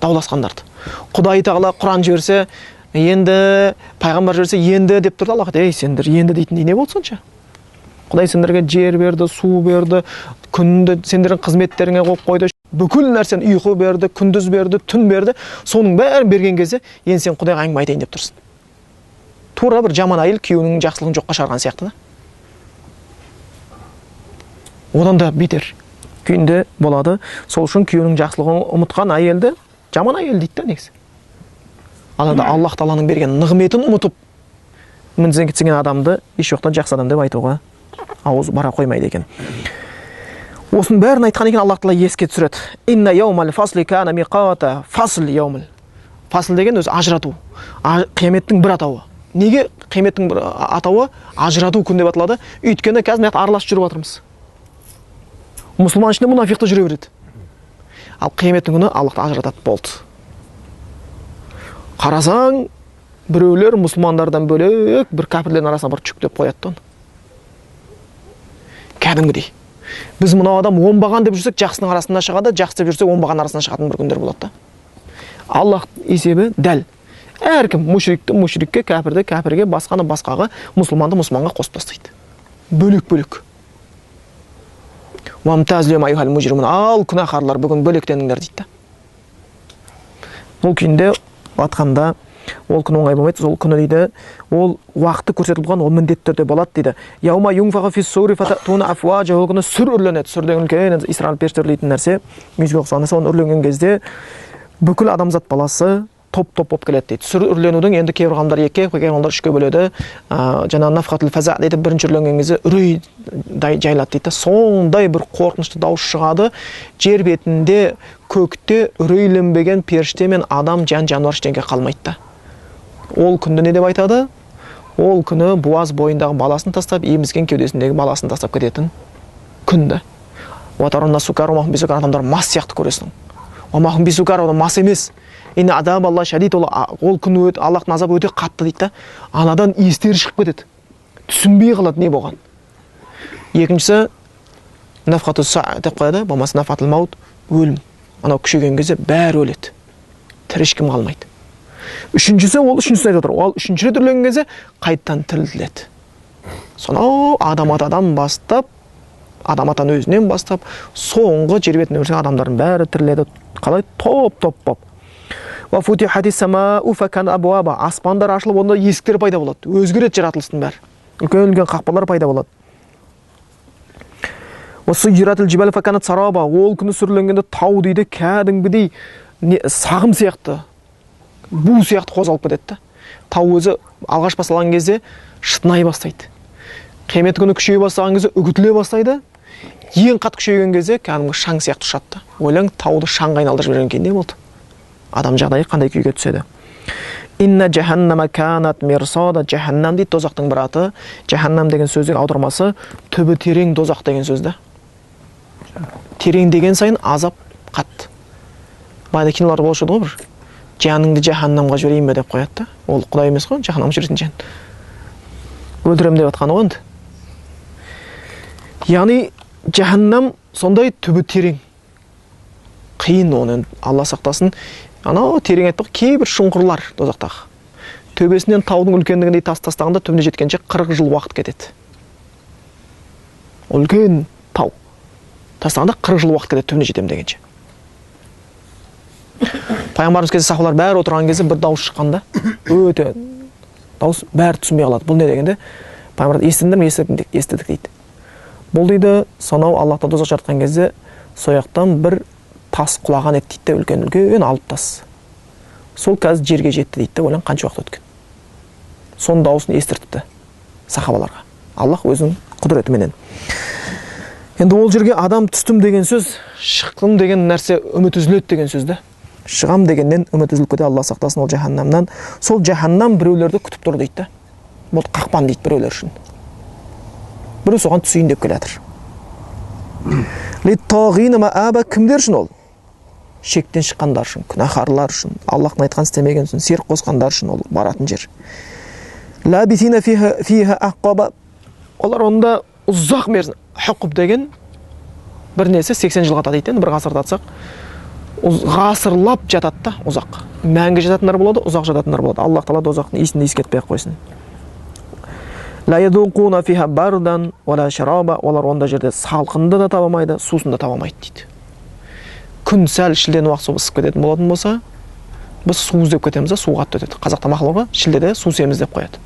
Дауласқандарды. Құдай тағала Құран жіберсе, енді пайғамбар жіберсе, енді деп тұрды. Аллах ей, сендер енді дейтіндей не болды сонша? Құдай сендерге жер берді, су берді, күнді сендердің қызметтеріңе қойып қойды. Бүкіл нәрсені ұйқы берді, күндіз берді, түн берді. Соның бәрін берген кезде, енді сен Құдайға әңгіме айтайын деп тұрсың. Тура бір жаман әйел күйеуінің жақсылығын жоққа шығарған сияқты да. Одан да бетер күйінде болады. Сол үшін күйеуінің жақсылығын ұмытқан әйелді жаман әйел дейді да негізі. Ал енді Аллах тағаланың берген нығметін ұмытып мінсен кетсеген адамды еш жоқтан жақсы адам деп айтуға ауыз бара қоймайды екен. Осының бәрін айтқан екен Аллах тағала еске түсіреді. Инна яумал фасли кана миқата. Фасл яумал. Фасл деген өзі ажырату. Қияметтің бір атауы. Неге қияметтің бір атауы ажырату күн деп аталады? Өйткені қазір мына араласып жүріп жатырмыз. Мұсылман ішінде мұнафиқта жүре береді. Ал қияметтің күні Аллах ажыратады болды. Қарасаң, біреулер мұсылмандардан бөлек бір кәпірлердің арасына бір жүктеп қояды. Кәдімгідей. Біз мынау адам оңбаған деп жүрсек, жақсының арасында шығады, жақсы деп жүрсек, оңбаған арасында шығатын бір күндер болады да. Аллах есебі дәл. Әркім мушрикті мушрикке, кәпірді кәпірге, басқаны басқаға, мұсылманды мұсылманға қосып тастайды. Бөлек-бөлек. Ал күнәһарлар бүгін бөлектеніңдер дейді. Ол күйінде атқанда ол күн оңай болмайды. Сол күні дейді, ол уақыты көрсетілген, ол міндетті түрде болады дейді. Яума юнфаға фис сури фататуна афуажа, ол күні сүр үрленеді. Сүр деген үлкен Исраил періштелері дейтін нәрсе, мүйізге ұқсаған нәрсе, оны үрленген кезде бүкіл адамзат баласы топ-топ болып келеді дейді. Сүр үрленудің енді кейбір ғалымдар екіге, кейбір ғалымдар үшке бөледі. Жаңа нафхатул фаза дейді, бірінші үрленген кезде үрей жайлады дейді. Сондай бір қорқынышты дауыс шығады. Жер бетінде, көкте үрейленбеген періште мен адам, жан-жануар ештеңе қалмайды да. Ол күнді не деп айтады? Ол күні буаз бойындағы баласын тастап, емізген кеудесіндегі баласын тастап кететін күнді. Адамдар мас сияқты көресің. Омахым бисукар, ол мас емес. Енді адам Алла шадид, ол күн өте, Аллахтың азабы өте қатты дейді да. Анадан естері шығып кетеді. Түсінбей қалады не болған. Екіншісі, нафқату са деп қояды, болмаса нафқатул маут, өлім. Анау күшейген кезде бәрі өледі. Тірі ешкім қалмайды. Үшіншісі, ол үшіншісін айтып отыр. Ол үшінші рет үрленген кезде қайттан тірілтіледі. Сонау адам атадан бастап, адам атан өзінен бастап, соңғы жер бетінде өмір сүрген адамдардың бәрі тіріледі. Қалай? Топ-топ болып. Ва футихати самау факан абуаба. Аспандар ашылып, онда есіктер пайда болады. Өзгереді жаратылыстың бәрі. Үлкен-үлкен қақпалар пайда болады. Ва суйратил жибал факанат сараба. Ол күні сүрленгенде тау дейді, кәдімгідей сағым сияқты, бу сияқты қозғалып кетеді. Тау өзі алғаш басталған кезде шытынай бастайды. Қиямет күні күшейе бастаған кезде үгітіле бастайды. Ең қатты күшейген кезде кәдімгі шаң сияқты ұшады. Ойлаң, тауды шаңға айналдырып жіберген кейін не болды? Адам жағдайы қандай күйге түседі? Инна жаханнама канат мирсада. Жаханнам дейді, тозақтың бір аты. Жаханнам деген сөздің аудармасы түбі терең тозақ деген сөзді. Терең деген сайын азап қатты. Байда кинолар болушы еді ғой бір. Жаныңды жаханнамға жіберейін бе деп қояды да. Ол Құдай емес қой, жаханнамға жіберетін жан. Өлтірем деп жатқаны ғой енді. Яғни жаханнам сондай түбі терең. Қиын оны, Алла сақтасын. Анау терең айтпақ, кейбір шұңқырлар тозақтағы. Төбесінен таудың үлкендігіндей тас тастағанда түбіне жеткенше 40 жыл уақыт кетеді. Үлкен тау. Тастағанда 40 жыл уақыт кетеді түбіне жетем дегенше. Пайғамбарымыз кезде сахабалар бәрі отырған кезде бір дауыс шыққанда, өте дауыс бәрі түсінбей қалады. Бұл не дегенде? Пайғамбар естідіңдер ме? Естідік дейді. Бұл дейді, сонау Аллахтан тозақ жаратқан кезде сояқтан бір тас құлаған еді дейді, үлкен алып тас. Сол қазір жерге жетті дейді, ойлан қанша уақыт өткен. Соның дауысын естіртті сахабаларға. Аллах өзінің құдіретіменен. Енді ол жерге адам түстім деген сөз, шықтым деген нәрсе үміт үзіледі деген сөзді. Шығам дегеннен үміт үзіліп кетеді, Алла сақтасын ол жаханнамнан. Сол жаханнам біреулерді күтіп тұр дейді. Бұл қақпан дейді біреулер үшін. Біреу соған түсейін деп келе жатыр. Литтағина мааба, кімдер үшін ол? Шектен шыққандар үшін, күнәһарлар үшін, Аллахтың айтқан істемеген үшін, серік қосқандар үшін ол баратын жер. Лабитина фиха аққаба. Олар онда ұзақ мерзім. Хұқып деген бір несі 80 жылға татады дейді, бір ғасырда атсақ, ғасырлап жатады да, ұзақ. Мәңгі жататындар болады, ұзақ жататындар болады. Аллах Тағала дозақтың исін ескертпей ақ қойсын. Ла ядуқуна фиха бардан вала шараба. Олар онда жерде салқынды да табамайды, сусын да табамайды дейді. Күн сәл шілдені уақыт суы ысып кететін болатын болса, біз су іздеп кетеміз да, су қатты өтеді. Қазақта мақал бар, шілдеде су семіз деп қояды.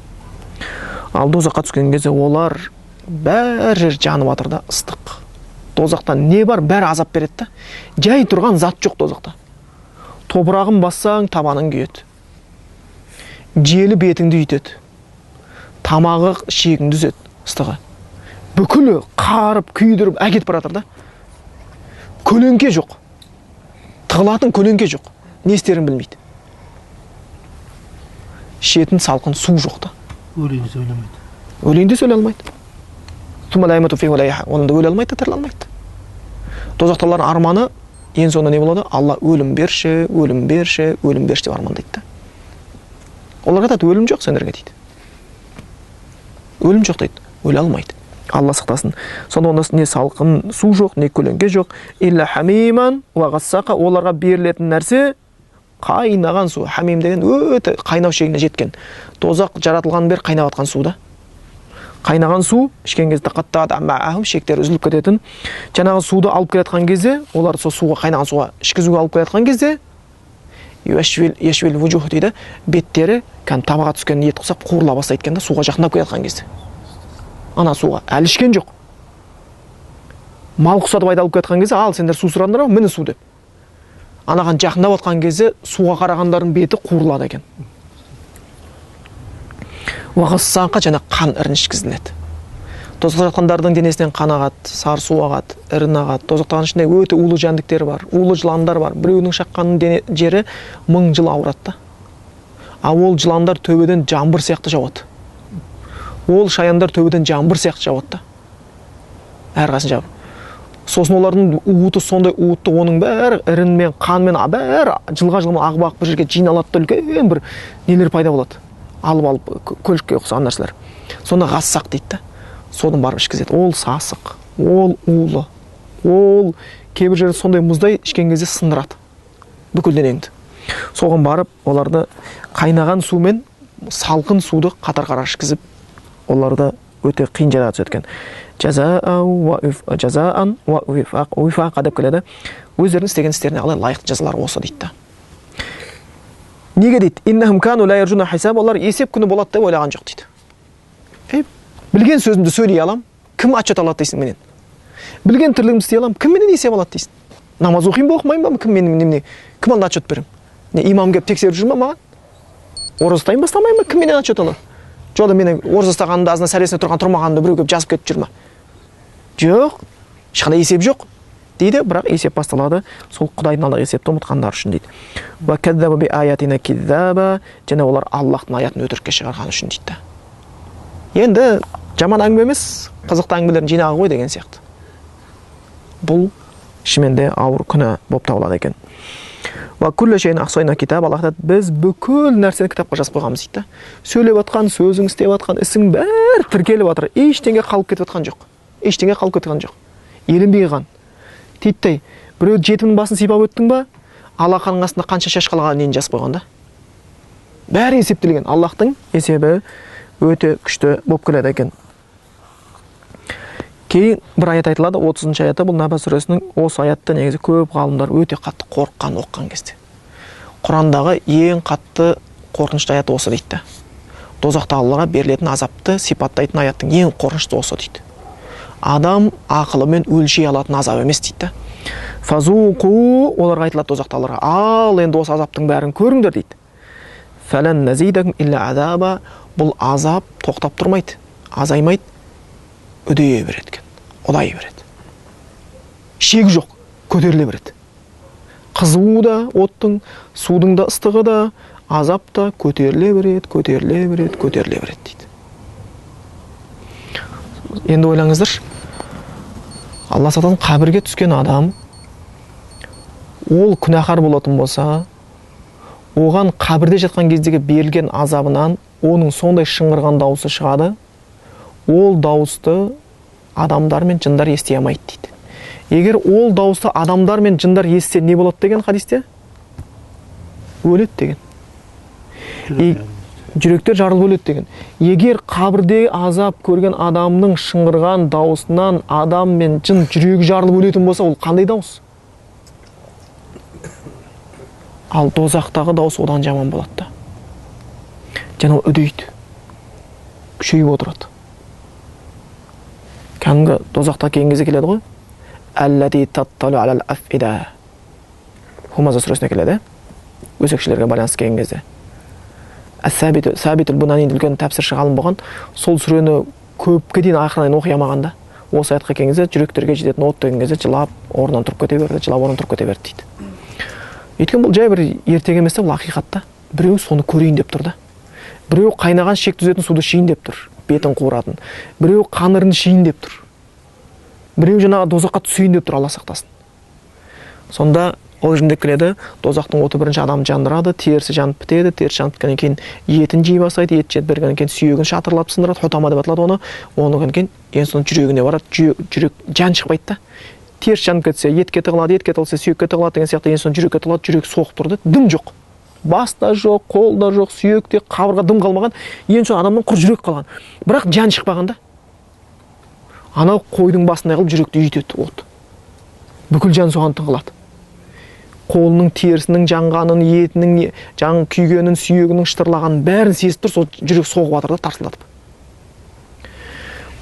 Ал дозаққа түскен кезде олар бәр жер жанып жатыр да, ыстық. Дозақтан не бар, бәрі азап береді да. Жай тұрған зат жоқ дозақта. Топырағын бассаң, табаның күйеді. Желі бетіңді үйтеді. Тамағы шегіңді үзеді, ыстығы. Бүкілі қарып, күйдіріп, әкетіп баратыр да. Көлеңке жоқ. Тығылатын көлеңке жоқ. Не істерін білмейді. Шетін салқын су жоқ да. Өлейін сөйлемейді. Өлейін де сөйлей алмайды. Онында өле алмайды, тіріле алмайды. Дозақталардың арманы ең соңында не болады? Алла өлім берші, өлім берші, өлім берші деп армандайды да. Оларға айтады, өлім жоқ сендерге дейді. Өлім жоқ дейді, өле алмайды. Алла сақтасын. Сонда онда не салқын су жоқ, не көлеңке жоқ. Илля хамиман ва ғассақа. Оларға берілетін нәрсе қайнаған су. Хамим деген өте қайнау шегіне жеткен. Тозақ жаратылған бер қайнап атқан су да. Қайнаған су ішкен кезде тақаттады, аммаахым шектері үзіліп кететін. Жаңағы суды алып келатқан кезде, олар сол суға, қайнаған суға ішкізуге алып келатқан кезде, ешвил вужух дейді, беттері кән табаға түскен ет құсап қуырыла бастайды екен да, суға жақындап келатқан кезде. Ана суға әлі ішкен жоқ. Мал құсатып айдалып келатқан кезде, ал сендер су сұрадыңдар ма, міне су деп. Анаған жақындап отқан кезде суға қарағандардың беті қуырылады екен. Уағассаңқа және қан ірін ішкізіледі. Тозақта жатқандардың денесінен қан ағады, сары су ағады, ірін ағады. Тозақтағының ішінде өте улы жәндіктер бар, улы жыландар бар. Біреуінің шаққанның жері 1000 жыл ауырады. А ол жыландар төбеден жаңбыр сияқты жауады. Ол шаяндар төбеден жаңбыр сияқты жауады. Әрқасын жауып. Сосын олардың уыты сондай уытты, оның бәрі ірінмен, қанмен, бәрі жылға ағып бір жерге жиналады да үлкен бір нелер пайда болады. Алып көлікке ұқсаған нәрселер. Сонда ғассақ дейді да. Соны барып ішкізеді. Ол сасық, ол улы, ол кейбір жерде сондай мұздай ішкен кезде сындырады бүкіл денеңді. Соған барып оларды қайнаған су мен салқын суды қатар ішкізіп, оларды өте қиын жағдайға түседі екен. Жазаан ва уифақа деп келеді. Өздерінің істеген істеріне қалай лайықты жазалар осы дейді да. Неге дейді? Иннахум кану ла яржуна хисаб, олар есеп күні болады деп ойлаған жоқ дейді. Білген сөзімді сөйлей алам, кім отчет алады дейсің менен? Білген тірлігімді істей алам, кім менен есеп алады дейсің? Намаз оқимын ба, оқымаймын ба, кім алды отчет берем? Имам келіп тексеріп жүр ме маған? Ораза ұстаймын ба, ұстамаймын ба, кім менен отчет алады? Жода менің ораза ұстағанымда азына сәресіне тұрмағанымда біреу келіп жазып кетіп жүр ме? Жоқ, ешқандай есеп жоқ дейді, бірақ есеп басталады. Сол Құдайдың алдында есепті ұмытқандар үшін дейді. Ва кадзаба би аятина киззаба, және олар Аллахтың аятын өтірікке шығарған үшін дейді. Енді жаман әңгіме емес, қызықты әңгімелердің жинағы ғой деген сияқты. Бұл шынымен де ауыр күнә болып табылады екен. Ва күллі шейін ақсайна китаб, Аллах айтады, біз бүкіл нәрсені кітапқа жазып қойғанбыз дейді. Сөйлеп жатқан, сөзің істеп жатқан, ісің бәрі тіркеліп жатыр. Ештеңе қалып кетіп жатқан жоқ. Ештеңе қалып кеткен жоқ. Еленбей қалған. Титтей, біреу жетімнің басын сипап өттің ба, алақанның астында қанша шаш қалғанын нені жазып қойған да. Бәрі есептелген. Аллахтың есебі өте күшті болып келеді екен. Кейін бір аят айтылады, 30-шы аяты, бұл Наба сүресінің. Осы аятты негізі көп ғалымдар өте қатты қорыққан оқыған кезде. Құрандағы ең қатты қорқынышты аят осы дейді. Дозақтағыларға берілетін азапты сипаттайтын аяттың ең қорқынышты осы дейді. Адам ақылымен өлшей алатын азап емес дейді. Фазуқу, оларға айтылады дозақтағыларға, ал енді осы азаптың бәрін көріңдер дейді. Фәлән назидакум илля азаба, бұл азап тоқтап тұрмайды, азаймайды, үдей береді екен, ұдай береді. Шегі жоқ, көтеріле береді. Қызуы да оттың, судың да ыстығы да, азап та көтеріле береді дейді. Енді ойлаңыздар, Алла сатан қабірге түскен адам, ол күнәһар болатын болса, оған қабірде жатқан кездегі берілген азабынан оның сондай шыңғырған дауысы шығады, ол дауысты адамдар мен жындар ести алмайды дейді. Егер ол дауысты адамдар мен жындар естісе не болады деген хадисте? Өледі деген. Жүректер жарылып өледі деген. Егер қабірде азап көрген адамның шыңғырған дауысынан адам мен жын жүрегі жарылып өлетін болса, ол қандай дауыс? Ал дозақтағы дауыс одан жаман болады да. Және ол үдейді, күшейіп отырады. Кәдімгі дозақта келген кезде келеді ғой. Әлләти татталу алал афида. Хумаза сүресіне келеді. Өсекшілерге байланысты келген кезде. Сәбит бұнан үлкен тәпсірші ғалым болған, сол сүрені көпке дейін ақырынан оқи алмағанда, осы аятқа келген кезде жүректерге жететін от деген кезде жылап орнынан тұрып кете берді дейді. Өйткені бұл жай бір ертегі емес, бұл ақиқатта. Біреу соны көрейін деп тұр да. Біреу қайнаған шек түзетін суды ішейін деп тұр, бетін қуыратын. Біреу қанырын ішейін деп тұр. Біреу жаңағы дозаққа түсейін деп тұр, Алла сақтасын. Сонда ол жерде келеді, дозақтың оты бірінші адам жандырады, терісі жанып бітеді, терісі жанып біткеннен кейін етін жей бастайды, ет жеп бергеннен кейін сүйегін шатырлап сындырады, хотама деп аталады оны. Онан кейін ең соңында жүрегіне барады, жүрек жан шықпайды да. Теріс жанып кетсе, етке тығылады, етке тығылса сүйекке тығылады деген сияқты, ең соңында жүрекке тығылады, жүрек соғып тұрды, дым жоқ. Баста жоқ, қолда жоқ, сүйекте, қабырға дым қалмаған, ең соңында адамның құр жүрек қалған. Бірақ жан шықпағанда анау қойдың басындай қылып жүректі үйтеді от. Бүкіл жан соған тығылады. Қолының терісінің жанғанын, етінің жан күйгенін, сүйегінің шытырлағанын бәрін сезіп тұр, сол жүрек соғып жатыр да тарсылдатып.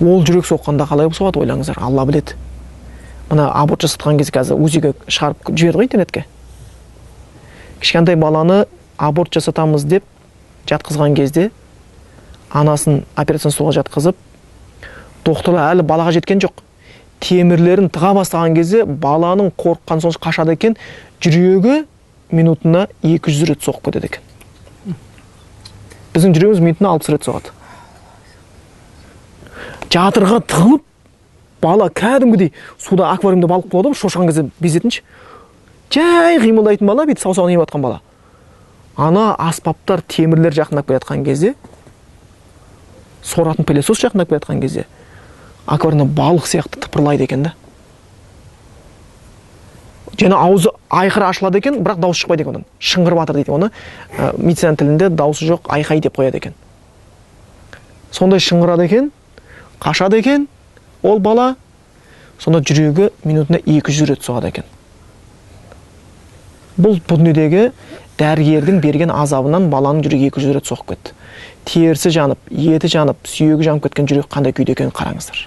Ол жүрек соққанда қалай соғады ойлаңыздар, Алла біледі. Мына аборт жасатқан кезде қазір УЗИге шығарып жіберді ғой интернетке. Кішкентай баланы аборт жасатамыз деп жатқызған кезде анасын операцион столға жатқызып, доктор әлі балаға жеткен жоқ. Темірлерін тыға бастаған кезде баланың қорыққан соң қашады екен, жүрегі минутына 200 рет соғып кетеді екен. Біздің жүрегіміз минутына 60 рет соғады. Жатырға тығылып, бала кәдімгідей суда аквариумда балық болады ғой, шошқан кезде безетінші. Жай қимылдайтын бала, бүйтіп саусағын еміп жатқан бала. Ана аспаптар, темірлер жақындап келе жатқан кезде, соратын пылесос жақындап келе жатқан кезде, аквариумда балық сияқты тыпырлайды екен да. Және аузы айқыры ашылады екен, бірақ дауыс шықпайды екен одан. Шыңғырып жатыр дейді оны. Медицина тілінде дауысы жоқ айқай деп қояды екен. Сондай шыңғырады екен, қашады екен ол бала. Сонда жүрегі минутына 200 рет соғады екен. Бұл дүниедегі дәрігердің берген азабынан баланың жүрегі 200 рет соғып кетті. Терісі жанып, еті жанып, сүйегі жанып кеткен жүрек қандай күйде екенін қараңыздар.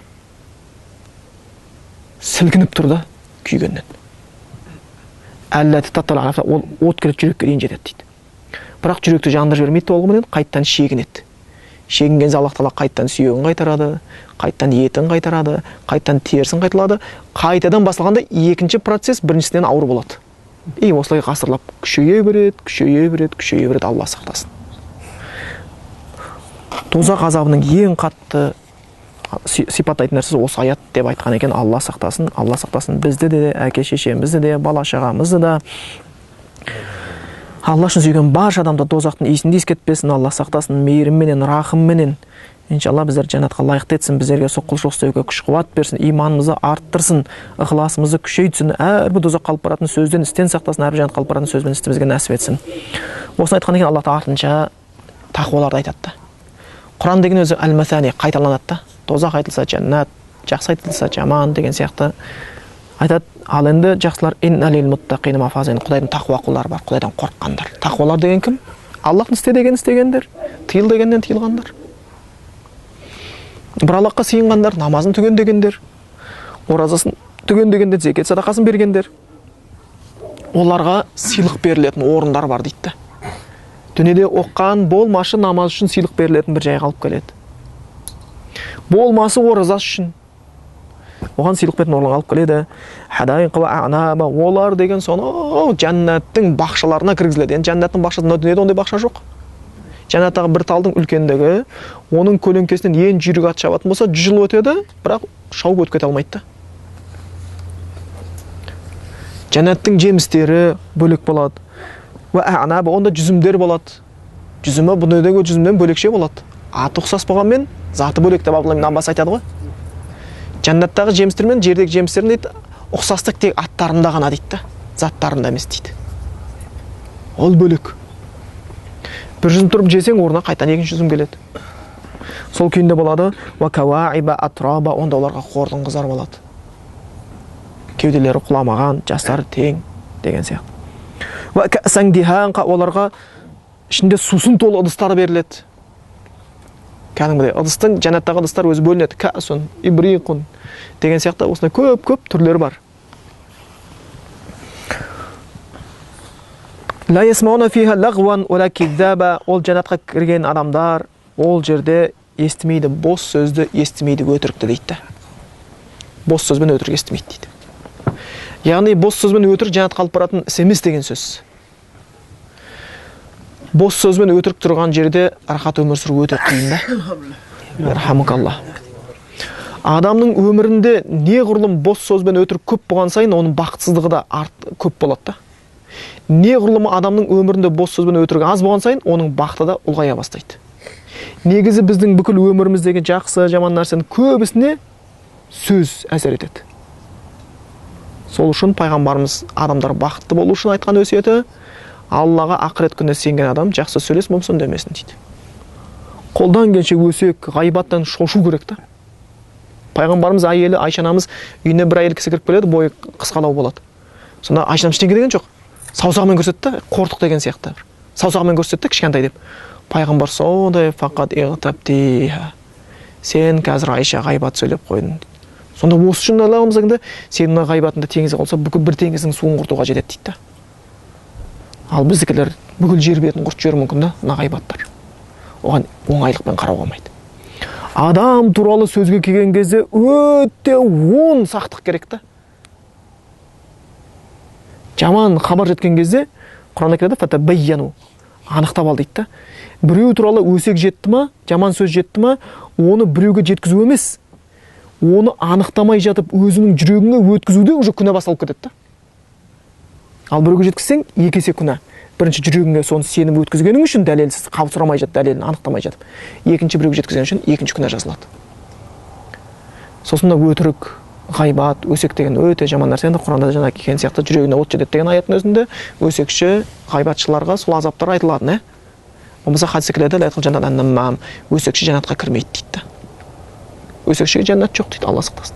Сілкініп тұр да күйгеннен. Ол от келіп жүрекке дейін жетеді дейді. Бірақ жүректі жандырып жібермейді олғыменен қайттан шегінеді. Шегінген Аллах Тағала қайттан сүйегін қайтарады, қайттан етін қайтарады, қайттан терісін қайталады. Қайтадан басылғанда екінші процесс біріншісінен ауыр болады. Осылай ғасырлап күшейе береді, Алла сақтасын. Тозақ азабының ең қатты сипаттайтын нәрсесі осы аят деп айтқан екен. Алла сақтасын бізді де, әке шешемізді де, бала шағамызды да. Алла үшін сүйген барша адамды тозақтың иісін ескертпесін, Алла сақтасын, мейірімменен, рахымменен. Иншалла біздер жәннатқа лайықты етсін, біздерге соққылшылық істеуге күш қуат берсін, иманымызды арттырсын, ықыласымызды күшейтсін, әрбір тозаққа алып баратын сөзден істен сақтасын, әрбір жәннатқа алып баратын сөзбен істемізге нәсіп етсін. Осыны айтқан екен, Алла артынша тақуаларды айтады. Құран деген өзі әл-мәсәни қайталанады да. Тозақ айтылса жәннат, жақсы айтылса жаман деген сияқты айтады. Ал енді жақсылар инналил муттақин мафазин, Құдайдың тақуа құлдары бар, Құдайдан қорыққандар. Тақуалар деген кім? Аллахтың істе дегенін істегендер, тыйыл дегеннен тыйылғандар. Бір Аллахқа сыйынғандар, намазын түгендегендер, оразасын түгендегендер, зекет садақасын бергендер. Оларға сыйлық берілетін орындар бар дейді. Дүниеде оққан болмашы намаз үшін сыйлық берілетін бір жайға алып келеді. Болмасы оразасы үшін оған сыйлық беретін орынға алып келеді. Хадайқ ва аънаба, олар деген соны жәннаттың бақшаларына кіргізіледі. Енді жәннаттың бақшасы дүниеде ондай бақша жоқ. Жәннаттағы бір талдың үлкендігі, оның көлеңкесінен ең жүйрік ат шабатын болса 100 жыл өтеді, бірақ шауып өтіп кете алмайды. Жәннаттың жемістері бөлек болады. Ва аънаба, онда жүзімдер болады. Жүзімі бұл дүниедегі жүзімнен бөлекше болады. Аты ұқсас болғанмен заты бөлек деп Абдулла ибн Аббас айтады ғой. Жәннаттағы жемістер мен жердегі жемістердің дейді, ұқсастық тек аттарында ғана дейді, заттарында емес дейді. Ол бөлек. Бір жүзім тұрып жесең, орнына қайтан екінші жүзім келеді. Сол күйінде болады. Ва каваиба атраба, онда оларға қордың қызар болады. Кеуделері құламаған, жастары тең деген сияқты. Ва кәсәң диханқа, оларға ішінде сусын толы ыдыстар беріледі. Кәдімгідей ыдыстың, жәннаттағы ыдыстар өзі бөлінеді. Кәсун, ибриқун деген сияқты осындай көп түрлері бар. Ла ясмауна фиха лагван ва ла киззаба, ол жәннатқа кірген адамдар ол жерде естімейді, бос сөзді естімейді, өтірікті дейді. Бос сөзбен өтірік естімейді дейді. Яғни бос сөзбен өтірік жәннатқа алып баратын іс емес деген сөз. Бос сөзбен өтірік тұрған жерде рахат өмір сүру өте қиын да. Рахамукалла. Адамның өмірінде неғұрлым бос сөзбен өтірік көп болған сайын, оның бақытсыздығы да көп болады да. Неғұрлым адамның өмірінде бос сөзбен өтірік аз болған сайын, оның бақыты да ұлғая бастайды. Негізі біздің бүкіл өміріміздегі жақсы, жаман нәрсенің көбісіне сөз әсер етеді. Сол үшін пайғамбарымыз адамдар бақытты болу үшін айтқан өсиеті, Аллаға ақырет күніне сенген адам жақсы сөйлес, болмасын демесін дейді. Қолдан келгенше өсек, ғайбаттан шошу керек та. Пайғамбарымыз әйелі Айша анамыз үйіне бір әйел кісі кіріп келеді, бойы қысқалау болады. Сонда Айша анамыз ештеңе деген жоқ. Саусағымен көрсетті, қортық деген сияқты. Саусағымен көрсетті, кішкентай деп. Пайғамбар сондай фақат иғтабтиха. Сен қазір Айша ғайбат сөйлеп қойдың. Сонда осы үшін Аллахымыз айтқанда, сенің ғайбатыңда теңізге қолса, бүкіл бір теңіздің суын құртуға жетеді дейді. Ал біздікілер бүкіл жер бетін құртып жіберуі мүмкін да, мына ғайбаттар. Оған оңайлықпен қарауға болмайды. Адам туралы сөзге келген кезде өте оң сақтық керек та. Жаман хабар жеткен кезде Құранда келеді, фатабайяну, анықтап ал дейді. Біреу туралы өсек жетті ма, жаман сөз жетті ма, оны біреуге жеткізу емес. оны анықтамай жатып өзінің жүрегіңе өткізуде уже күнә басталып кетеді да. Ал біреуге жеткізсең, екі есе күнә. Бірінші жүрегіңе соны сеніп өткізгенің үшін дәлелсіз, қабыл сұрамай жатып, дәлелін анықтамай жатып. Екінші біреуге жеткізген үшін екінші күнә жазылады. Сосын өтірік, ғайбат, өсек деген өте жаман нәрсе. Енді Құранда жаңа келген сияқты жүрегіне от жетеді деген аяттың өзінде өсекші, ғайбатшыларға сол азаптар айтылады, болмаса хадисте келеді, өсекші жәннатқа кірмейді дейді. Өсекшіге жәннат жоқ дейді, Алла сақтасын.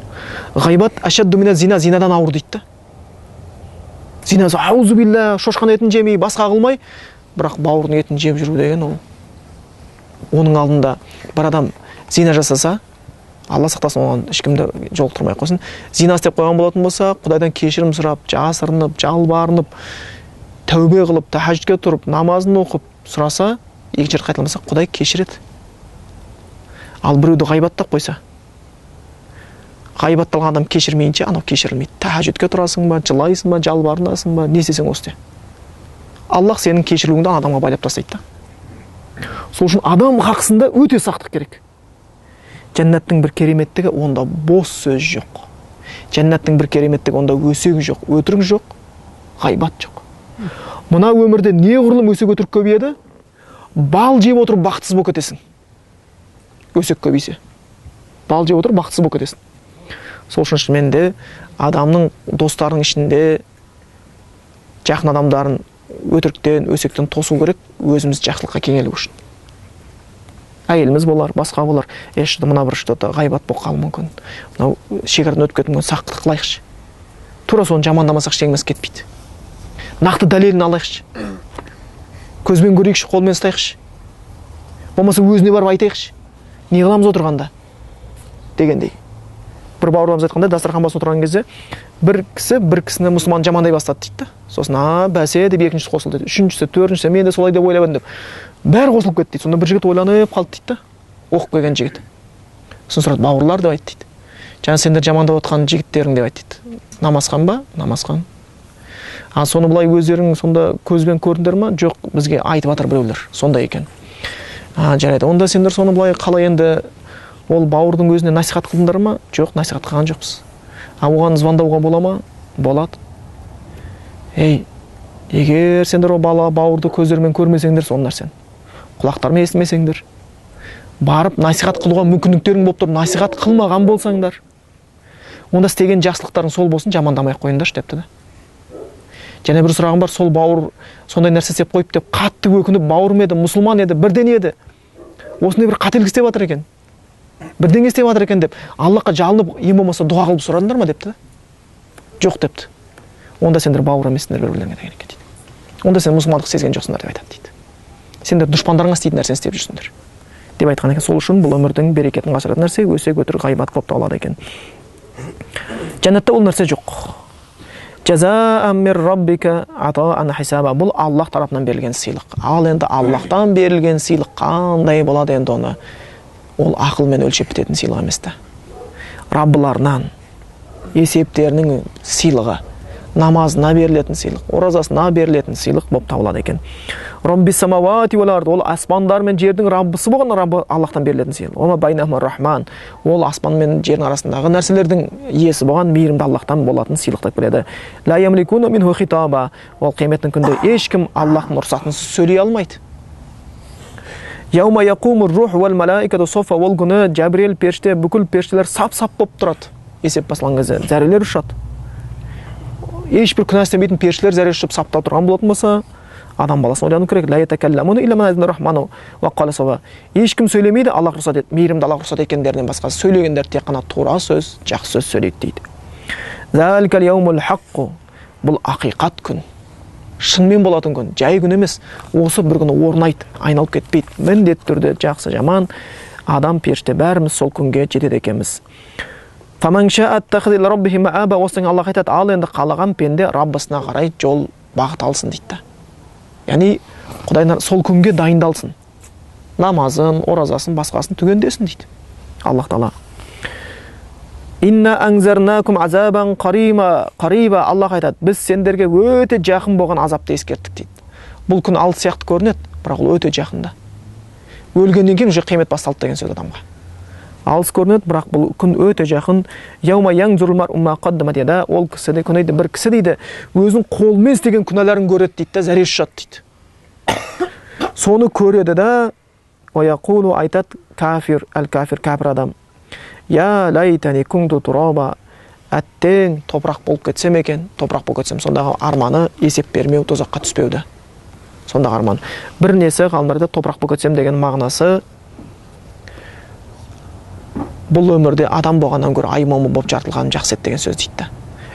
Ғайбат ашадду мина зина, зинадан ауыр дейді. Зина аузу билля, шошқан етін жемей, басқа қылмай, бірақ бауырдың етін жеп жүру деген ол. Оның алдында бір адам зина жасаса, Алла сақтасын, оған ешкімді жолықтырмай қойсын. Зина істеп қойған болатын болса, Құдайдан кешірім сұрап, жасырынып, жалбарынып, тәубе қылып, тахаджудқа тұрып, намазын оқып сұраса, екінші рет қайталамаса, Құдай кешіреді. Ал біреуді ғайбаттап қойса, ғайбатталған адам кешірмейінше, анау кешірілмейді. Тахаджудқа тұрасың ба, жылайсың ба, жалбарынасың ба, не істесең осы. Аллах сенің кешірілуіңді адамға байлап тастайды. Сол үшін адам хақысында өте сақтық керек. Жәннаттың бір кереметтігі, онда бос сөз жоқ. Жәннаттың бір кереметтігі, онда өсек жоқ, өтірік жоқ, ғайбат жоқ. Мына өмірде неғұрлым өсек өтірік көбейеді, бал жеп отырып бақытсыз болып кетесің. Өсек көбейсе, бал жеп отырып бақытсыз болып кетесің. Сол үшін мен де адамның достарының ішінде жақын адамдарын өтіріктен, өсектен тосу керек, өзіміз жақсылыққа кеңелу үшін. Әйеліміз болар, басқа болар. Мына бір что-то ғайбат болып қалуы мүмкін. Мынау шекарадан өтіп кетуі мүмкін, сақтық қылайықшы. Тура соны жамандамасақ ештеңеміз кетпейді. Нақты дәлелін алайықшы. Көзбен көрейікші, қолмен ұстайықшы. Болмаса өзіне барып айтайықшы. Не қыламыз отырғанда? Дегендей. Бір бауырларымыз айтқанда, дастархан басында отырған кезде бір кісіні мұсылман жамандай бастады дейді. Сосын бәсе деп екіншісі қосылды. Үшіншісі, төртіншісі, мен де солай деп ойлап едім деп. Бәрі қосылып кетті дейді. Сонда бір жігіт ойланып қалды дейді. Оқып келген жігіт. Сосын сұрады, бауырлар деп айтты дейді. Жаңа сендер жамандап отқан жігіттерің деп айтты дейді. Намазхан ба? Намазхан. Соны былай өздерің сонда көзбен көрдіңдер ма? Жоқ, бізге айтып жатыр біреулер. Сонда екен. Жарайды. Онда сендер соны былай қалай енді ол бауырдың өзіне насихат қылдыңдар ма? Жоқ, насихат қылған жоқпыз. Оған звондауға бола ма? Болады. Егер сендер о бауырды көздермен көрмесеңдер, соны нәрсен. Құлақтармен естімесеңдер, барып насихат қылуға мүмкіндіктерің болып тұрып, насихат қылмаған болсаңдар, онда істеген жақсылықтарың сол болсын, жамандамай қойыңдаршы депті да. Және бір сұрағым бар, сол бауыр сондай нәрсе істеп қойып деп қатты өкініп, бауырым еді, мұсылман еді, бірден еді. Осындай бір қателік істеп жатыр екен. Бірдеңе істеп жатыр екен деп, Аллахқа жалынып, ең болмаса дұға қылып сұрадыңдар ма депті да. Жоқ депті. Онда сендер бауыр емессіңдер бір-бірлеріңе деген екен дейді. Онда сен мұсылмандық сезген жоқсыңдар деп айтады дейді. Сендер дұшпандарыңа істейтін нәрсені істеп жүрсіңдер деп айтқан екен. Сол үшін бұл өмірдің берекетін қашыратын нәрсе өсек өтірік ғайбат болып табылады екен. Жәннатта ол нәрсе жоқ. Жазаан мир раббика атаан хисаба. Бұл Аллах тарапынан берілген сыйлық. Ал енді Аллахтан берілген сыйлық қандай болады енді оны? Ол ақылмен өлшеп бітетін сыйлық емес та. Раббыларынан есептерінің сыйлығы, намазына берілетін сыйлық, оразасына берілетін сыйлық болып табылады екен. Роббис самавати вал ард, ол аспандар мен жердің Раббысы болған Раббы Аллахтан берілетін сыйлық. Ома байнахума рахман, ол аспан мен жердің арасындағы нәрселердің иесі болған мейірімді Аллахтан болатын сыйлық деп келеді. Ла ямликуна минху хитаба, ол қияметтің күнінде ешкім Аллахтың рұқсатынсыз сөйлей алмайды. Яума якумур рух вал малаикату софа, ол күні Жабрил періште, бүкіл періштелер сап-сап болып тұрады. Есеп басылған кезде зәрелер ұшады. Ешбір күнә істемейтін періштелер зәре ұшып сапта тұрған болатын болса, адам баласын ойлану керек. Ла ятакалламуна илля ман азина рахману ва қала сава. Ешкім сөйлемейді, Аллах рұқсат етті, мейірімді Аллах рұқсат еткендерінен басқа сөйлегендер тек қана тура сөз, жақсы сөз сөйлейді дейді. Заликал яумул хаққу, бұл ақиқат күн, шынымен болатын күн, жай күн емес. Осы бір күні орнайды, айналып кетпейді. Міндетті түрде жақсы жаман адам періште бәріміз сол күнге жетеді екенбіз. Фаман шаат тахди ил раббихи мааба, осының Аллах айтады, ал енді қалаған пенде Раббысына қарай жол бағыт алсын дейді. Яғни Құдай сол күнге дайындалсын. Намазын, оразасын, басқасын түгендесін дейді. Аллах Тағала. Инна анзарнакум азабан қариба, Аллах айтады, біз сендерге өте жақын болған азапты ескерттік дейді. Бұл күн алыс сияқты көрінеді, бірақ ол өте жақында. Өлгеннен кейін уже қиямет басталды деген сөз адамға. алыс көрінеді, бірақ бұл күн өте жақын. Яума янзурул мар'у ма қаддамат яда, ол кісі де күн дейді, бір кісі дейді, өзінің қолымен істеген күнәларын көреді дейді, зәресі ұшады дейді. Соны көреді да, ваяқулу айтат кафир, әл-кафир, кәпір адам. Я лайтани кунту тураба, әттең топырақ болып кетсем екен, топырақ болып кетсем, сондағы арманы есеп бермеу, тозаққа түспеуді. Сондағы арман. Бір несі ғалымдарда топырақ болып кетсем деген мағынасы, бұл өмірде адам болғаннан гөрі аймамы болып жаратылғанын жақсы ет деген сөз дейді.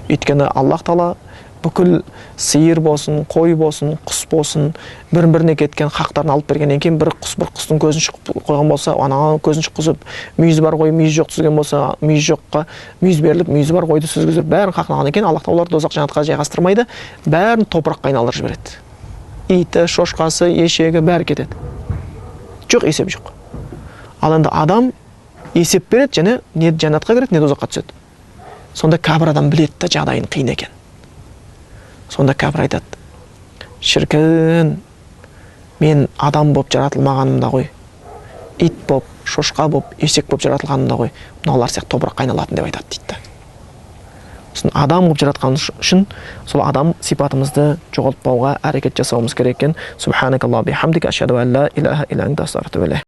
Өйткені Аллах Тағала бүкіл сиыр болсын, қой болсын, құс болсын, бір-біріне кеткен хақтарын алып бергеннен кейін бір құстың көзін шықып қойған болса, ананың көзін шыққызып, мүйізі бар қой, мүйізі жоқ түсірген болса, мүйізі жоққа мүйіз беріліп, мүйізі бар қойды сүзгізіп, бәрін хақын алғаннан кейін Аллах Тағала оларды дозақ жәннатқа жайғастырмайды, бәрін топыраққа айналдырып жібереді. Иті, шошқасы, ешегі бәрі кетеді. Жоқ, есеп жоқ. Ал енді адам есеп береді, және не жәннатқа кіреді, не дозаққа түседі. Сонда кәпір адам біледі да жағдайын қиын екен. Сонда кәпір айтады: шіркін, мен адам болып жаратылмағанымда ғой, ит болып, шошқа болып, есек болып жаратылғанымда ғой, мыналар сияқты топыраққа айналатын деп айтады дейді. Сосын адам болып жаратқан үшін сол адам сипатымызды жоғалтпауға әрекет жасауымыз керек екен. Субханакаллаху бихамдика, ашһаду ан ла илаха илля анта, астағфирука ва атубу илейк.